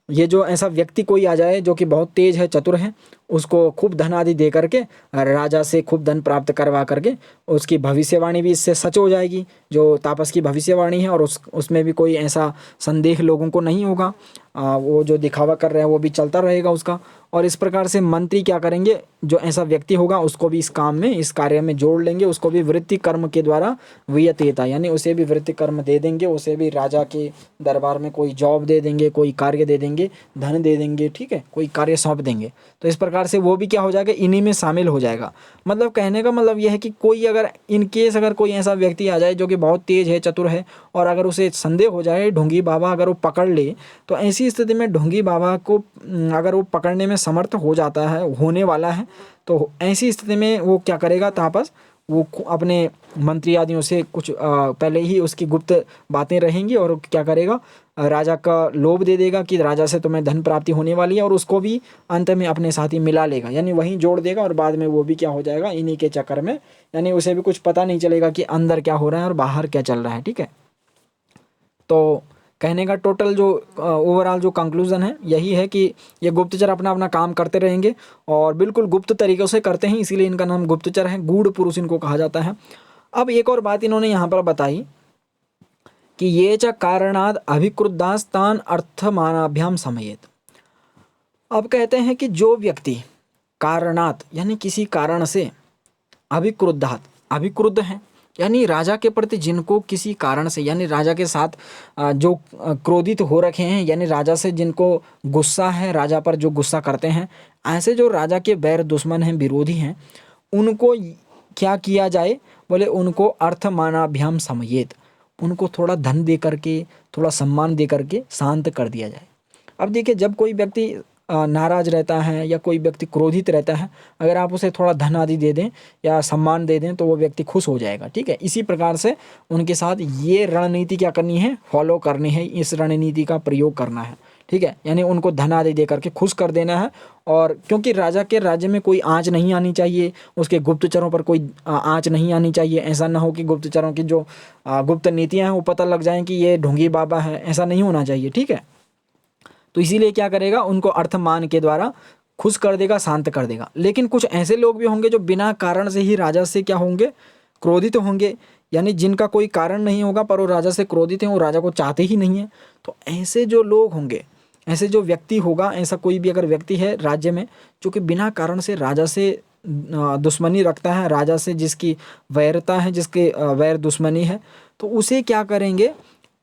ये जो ऐसा व्यक्ति कोई आ जाए जो कि बहुत तेज है, चतुर है, उसको खूब धन आदि दे करके राजा से खूब धन प्राप्त करवा करके उसकी भविष्यवाणी भी इससे सच हो जाएगी, जो तापस की भविष्यवाणी है, और उसमें भी कोई ऐसा संदेह लोगों को नहीं होगा। वो जो दिखावा कर रहे हैं वो भी चलता रहेगा उसका, और इस प्रकार से मंत्री क्या करेंगे, जो ऐसा व्यक्ति होगा उसको भी इस काम में, इस कार्य में जोड़ लेंगे, उसको भी वृत्ति कर्म के द्वारा वियतेता, यानी उसे भी वृत्ति कर्म दे देंगे, उसे भी राजा के दरबार में कोई जॉब दे देंगे, कोई कार्य दे देंगे, धन दे देंगे, ठीक है, कोई कार्य सौंप देंगे। तो इस प्रकार से वो भी क्या हो जाएगा, इन्हीं में शामिल हो जाएगा। मतलब कहने का मतलब यह है कि कोई अगर इन केस अगर कोई ऐसा व्यक्ति आ जाए जो कि बहुत तेज है, चतुर है, और अगर उसे संदेह हो जाए, ढोंगी बाबा अगर वो पकड़ ले, तो ऐसी स्थिति में ढोंगी बाबा को अगर वो पकड़ने में समर्थ हो जाता है, होने वाला है, तो ऐसी स्थिति में वो क्या करेगा, तापस वो अपने मंत्री आदियों से कुछ पहले ही उसकी गुप्त बातें रहेंगी, और क्या करेगा, राजा का लोभ दे देगा कि राजा से तुम्हें धन प्राप्ति होने वाली है, और उसको भी अंत में अपने साथ ही मिला लेगा, यानी वहीं जोड़ देगा, और बाद में वो भी क्या हो जाएगा, इन्हीं के चक्कर में, यानी उसे भी कुछ पता नहीं चलेगा कि अंदर क्या हो रहा है और बाहर क्या चल रहा है, ठीक है। तो कहने का टोटल जो ओवरऑल जो कंक्लूजन है यही है कि ये गुप्तचर अपना अपना काम करते रहेंगे, और बिल्कुल गुप्त तरीक़ों से करते हैं, इसीलिए इनका नाम गुप्तचर है, गूढ़ पुरुष इनको कहा जाता है। अब एक और बात इन्होंने यहाँ पर बताई कि ये च कारणाद अभिक्रुद्धास्तान अर्थमानाभ्याम समयेत। अब कहते हैं कि जो व्यक्ति कारणात यानी किसी कारण से, अभिक्रुद्धात अभिक्रुद्ध हैं, यानी राजा के प्रति जिनको किसी कारण से, यानी राजा के साथ जो क्रोधित हो रखे हैं, यानी राजा से जिनको गुस्सा है, राजा पर जो गुस्सा करते हैं, ऐसे जो राजा के बैर दुश्मन हैं, विरोधी हैं, उनको क्या किया जाए, बोले उनको अर्थमानाभ्याम समयेत, उनको थोड़ा धन दे करके, थोड़ा सम्मान दे करके शांत कर दिया जाए। अब देखिए, जब कोई व्यक्ति नाराज रहता है या कोई व्यक्ति क्रोधित रहता है, अगर आप उसे थोड़ा धन आदि दे दें या सम्मान दे दें तो वो व्यक्ति खुश हो जाएगा, ठीक है। इसी प्रकार से उनके साथ ये रणनीति क्या करनी है, फॉलो करनी है, इस रणनीति का प्रयोग करना है, ठीक है। यानी उनको धन आदि दे करके खुश कर देना है, और क्योंकि राजा के राज्य में कोई आँच नहीं आनी चाहिए, उसके गुप्तचरों पर कोई आँच नहीं आनी चाहिए। ऐसा ना हो कि गुप्तचरों की जो गुप्त नीतियाँ हैं वो पता लग जाएँ कि ये ढोंगी बाबा है, ऐसा नहीं होना चाहिए, ठीक है। तो इसीलिए क्या करेगा, उनको अर्थमान के द्वारा खुश कर देगा, शांत कर देगा। लेकिन कुछ ऐसे लोग भी होंगे जो बिना कारण से ही राजा से क्या होंगे, क्रोधित होंगे, यानी जिनका कोई कारण नहीं होगा पर वो राजा से क्रोधित हैं, वो राजा को चाहते ही नहीं है। तो ऐसे जो लोग होंगे, ऐसे जो व्यक्ति होगा, ऐसा कोई भी अगर व्यक्ति है राज्य में जो कि बिना कारण से राजा से दुश्मनी रखता है, राजा से जिसकी वैरता है, जिसके वैर दुश्मनी है, तो उसे क्या करेंगे,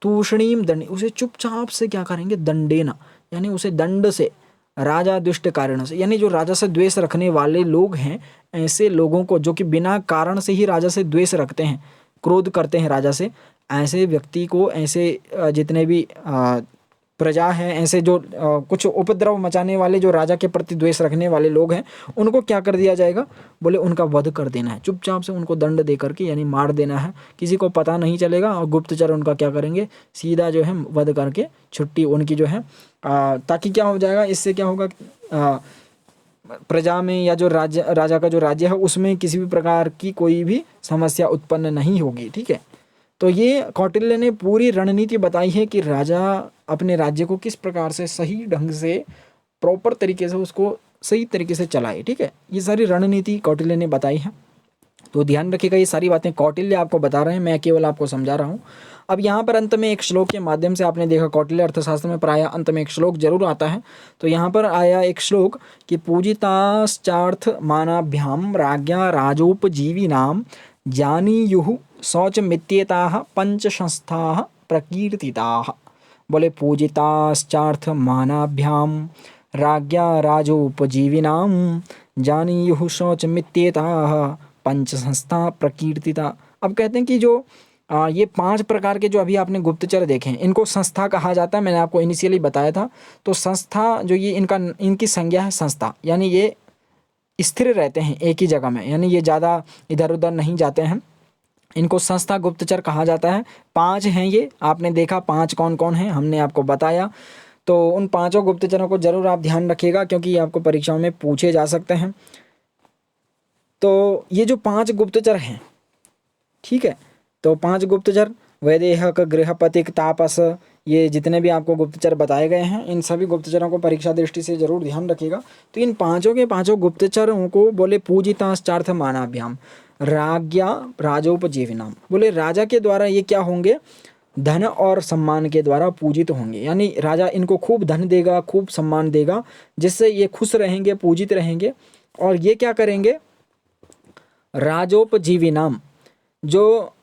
तूषणीम दंड, उसे चुपचाप से क्या करेंगे, दंडेना, यानी उसे दंड से, राजा दुष्ट कारण से, यानी जो राजा से द्वेष रखने वाले लोग हैं, ऐसे लोगों को जो कि बिना कारण से ही राजा से द्वेष रखते हैं, क्रोध करते हैं राजा से, ऐसे व्यक्ति को, ऐसे जितने भी प्रजा है, ऐसे जो कुछ उपद्रव मचाने वाले, जो राजा के प्रति द्वेष रखने वाले लोग हैं, उनको क्या कर दिया जाएगा, बोले उनका वध कर देना है, चुपचाप से उनको दंड दे करके, यानी मार देना है, किसी को पता नहीं चलेगा, और गुप्तचर उनका क्या करेंगे, सीधा जो है वध करके छुट्टी उनकी जो है, ताकि क्या हो जाएगा, इससे क्या होगा, प्रजा में या जो राजा का जो राज्य है उसमें किसी भी प्रकार की कोई भी समस्या उत्पन्न नहीं होगी, ठीक है। तो ये कौटिल्य ने पूरी रणनीति बताई है कि राजा अपने राज्य को किस प्रकार से सही ढंग से, प्रॉपर तरीके से उसको सही तरीके से चलाए, ठीक है। ये सारी रणनीति कौटिल्य ने बताई है, तो ध्यान रखिएगा, ये सारी बातें कौटिल्य आपको बता रहे हैं, मैं केवल आपको समझा रहा हूँ। अब यहाँ पर अंत में एक श्लोक के माध्यम से, आपने देखा कौटिल्य अर्थशास्त्र में प्रायः अंत में एक श्लोक जरूर आता है, तो यहाँ पर आया एक श्लोक कि पूजिताश्चार्थ मानाभ्याम राज्ञा राजोपजीविनाम जानीयुः शौचमित्येताः पंचशंस्थाः प्रकीर्तिताः। बोले पूजिताश्चार्थ मानाभ्याम राज्ञा राजोपजीविनाम जानीयुः शौचमित्येताः पंचशंस्था प्रकीर्तिता। अब कहते हैं कि जो ये 5 प्रकार के जो अभी आपने गुप्तचर देखे हैं, इनको संस्था कहा जाता है, मैंने आपको इनिशियली बताया था। तो संस्था जो ये इनकी संज्ञा है संस्था, यानी ये स्थिर रहते हैं एक ही जगह में, यानी ये ज़्यादा इधर उधर नहीं जाते हैं, इनको संस्था गुप्तचर कहा जाता है। 5 हैं ये, आपने देखा 5 कौन कौन हैं, हमने आपको बताया। तो उन 5 गुप्तचरों को जरूर आप ध्यान रखिएगा, क्योंकि ये आपको परीक्षाओं में पूछे जा सकते हैं। तो ये जो 5 गुप्तचर हैं, ठीक है, तो 5 गुप्तचर, वैदेहक, गृहपतिक, तापस, ये जितने भी आपको गुप्तचर बताए गए हैं, इन सभी गुप्तचरों को परीक्षा दृष्टि से जरूर ध्यान रखिएगा। तो इन 5 के 5 गुप्तचरों को बोले पूजिताश्चार्थ मानाभ्याम राज्ञा राजोपजीविनाम, बोले राजा के द्वारा ये क्या होंगे, धन और सम्मान के द्वारा पूजित होंगे। यानी राजा इनको खूब धन देगा, खूब सम्मान देगा, जिससे ये खुश रहेंगे, पूजित रहेंगे। और ये क्या करेंगे, राजोपजीवी नाम, जो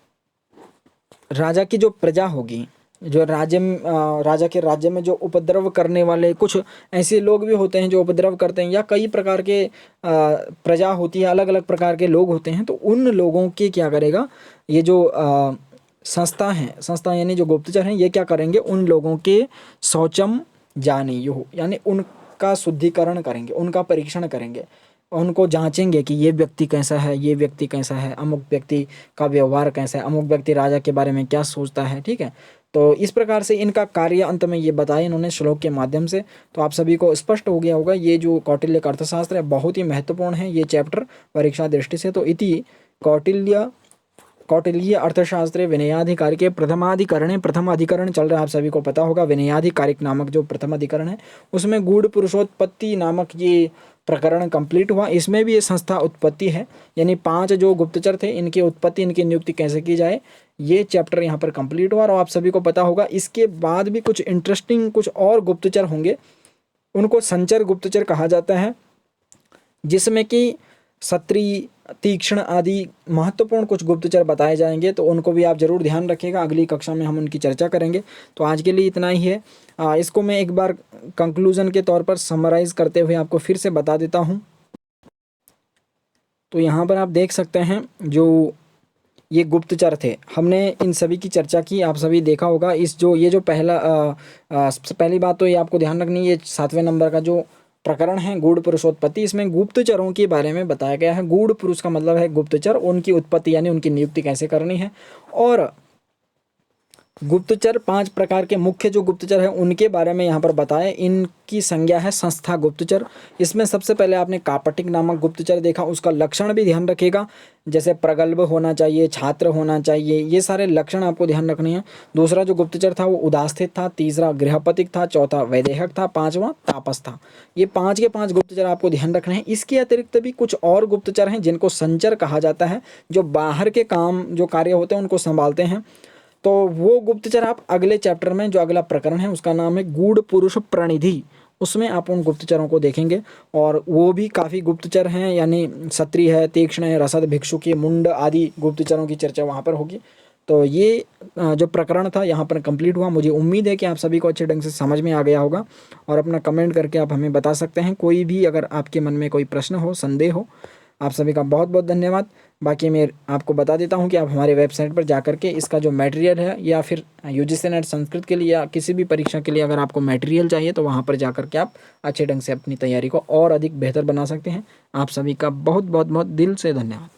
राजा की जो प्रजा होगी, जो राजा के राज्य में जो उपद्रव करने वाले कुछ ऐसे लोग भी होते हैं जो उपद्रव करते हैं, या कई प्रकार के प्रजा होती है, अलग अलग प्रकार के लोग होते हैं, तो उन लोगों के क्या करेगा, ये जो संस्था यानी जो गुप्तचर हैं, ये क्या करेंगे, उन लोगों के शौचम जानेयुः, यानी उनका शुद्धिकरण करेंगे, उनका परीक्षण करेंगे, उनको जांचेंगे कि ये व्यक्ति कैसा है, ये व्यक्ति कैसा है, अमुक व्यक्ति का व्यवहार कैसा है, अमुक व्यक्ति राजा के बारे में क्या सोचता है। ठीक है, तो इस प्रकार से इनका कार्य अंत में ये बताया इन्होंने श्लोक के माध्यम से। तो आप सभी को स्पष्ट हो गया होगा, ये जो कौटिल्य का अर्थशास्त्र है बहुत ही महत्वपूर्ण है ये चैप्टर परीक्षा दृष्टि से। तो इति कौटिल्य अर्थशास्त्रे विनयाधिकारी के प्रथम अधिकरण चल रहा है, आप सभी को पता होगा। विनयाधिकारिक नामक जो प्रथम अधिकरण है, उसमें गूढ़ पुरुषोत्पत्ति नामक ये प्रकरण कंप्लीट हुआ। इसमें भी ये संस्था उत्पत्ति है, यानी 5 जो गुप्तचर थे, इनकी उत्पत्ति, इनकी नियुक्ति कैसे की जाए, ये चैप्टर यहाँ पर कंप्लीट हुआ। और आप सभी को पता होगा इसके बाद भी कुछ इंटरेस्टिंग कुछ और गुप्तचर होंगे, उनको संचर गुप्तचर कहा जाता है, जिसमें कि क्षत्रिय, तीक्ष्ण आदि महत्वपूर्ण कुछ गुप्तचर बताए जाएंगे। तो उनको भी आप जरूर ध्यान रखिएगा, अगली कक्षा में हम उनकी चर्चा करेंगे। तो आज के लिए इतना ही है। इसको मैं एक बार कंक्लूजन के तौर पर समराइज करते हुए आपको फिर से बता देता हूँ। तो यहाँ पर आप देख सकते हैं जो ये गुप्तचर थे, हमने इन सभी की चर्चा की, आप सभी देखा होगा। ये जो पहली बात तो ये आपको ध्यान रखनी है, ये 7वें नंबर का जो प्रकरण है गूढ़ पुरुषोत्पत्ति, इसमें गुप्तचरों के बारे में बताया गया है। गूढ़ पुरुष का मतलब है गुप्तचर, उनकी उत्पत्ति यानी उनकी नियुक्ति कैसे करनी है। और गुप्तचर 5 प्रकार के मुख्य जो गुप्तचर हैं उनके बारे में यहाँ पर बताया। इनकी संज्ञा है संस्था गुप्तचर। इसमें सबसे पहले आपने कापटिक नामक गुप्तचर देखा, उसका लक्षण भी ध्यान रखिएगा, जैसे प्रगल्भ होना चाहिए, छात्र होना चाहिए, ये सारे लक्षण आपको ध्यान रखने हैं। दूसरा जो गुप्तचर था वो उदास्थित था, तीसरा गृहपतिक था, चौथा वैदेहक था, 5वां तापस था। ये 5 के 5 गुप्तचर आपको ध्यान रखने हैं। इसके अतिरिक्त भी कुछ और गुप्तचर हैं जिनको संचर कहा जाता है, जो बाहर के काम जो कार्य होते हैं उनको संभालते हैं। तो वो गुप्तचर आप अगले चैप्टर में, जो अगला प्रकरण है उसका नाम है गूढ़ पुरुष प्रणिधि, उसमें आप उन गुप्तचरों को देखेंगे। और वो भी काफ़ी गुप्तचर हैं, यानी क्षत्रिय है, तीक्ष्ण है, रसद, भिक्षुकी, मुंड आदि गुप्तचरों की चर्चा वहाँ पर होगी। तो ये जो प्रकरण था यहाँ पर कंप्लीट हुआ। मुझे उम्मीद है कि आप सभी को अच्छे ढंग से समझ में आ गया होगा, और अपना कमेंट करके आप हमें बता सकते हैं। कोई भी अगर आपके मन में कोई प्रश्न हो, संदेह हो। आप सभी का बहुत बहुत धन्यवाद। बाकी मैं आपको बता देता हूं कि आप हमारे वेबसाइट पर जाकर के इसका जो मटेरियल है, या फिर यूजीसी नेट संस्कृत के लिए या किसी भी परीक्षा के लिए अगर आपको मटेरियल चाहिए, तो वहां पर जाकर के आप अच्छे ढंग से अपनी तैयारी को और अधिक बेहतर बना सकते हैं। आप सभी का बहुत बहुत बहुत दिल से धन्यवाद।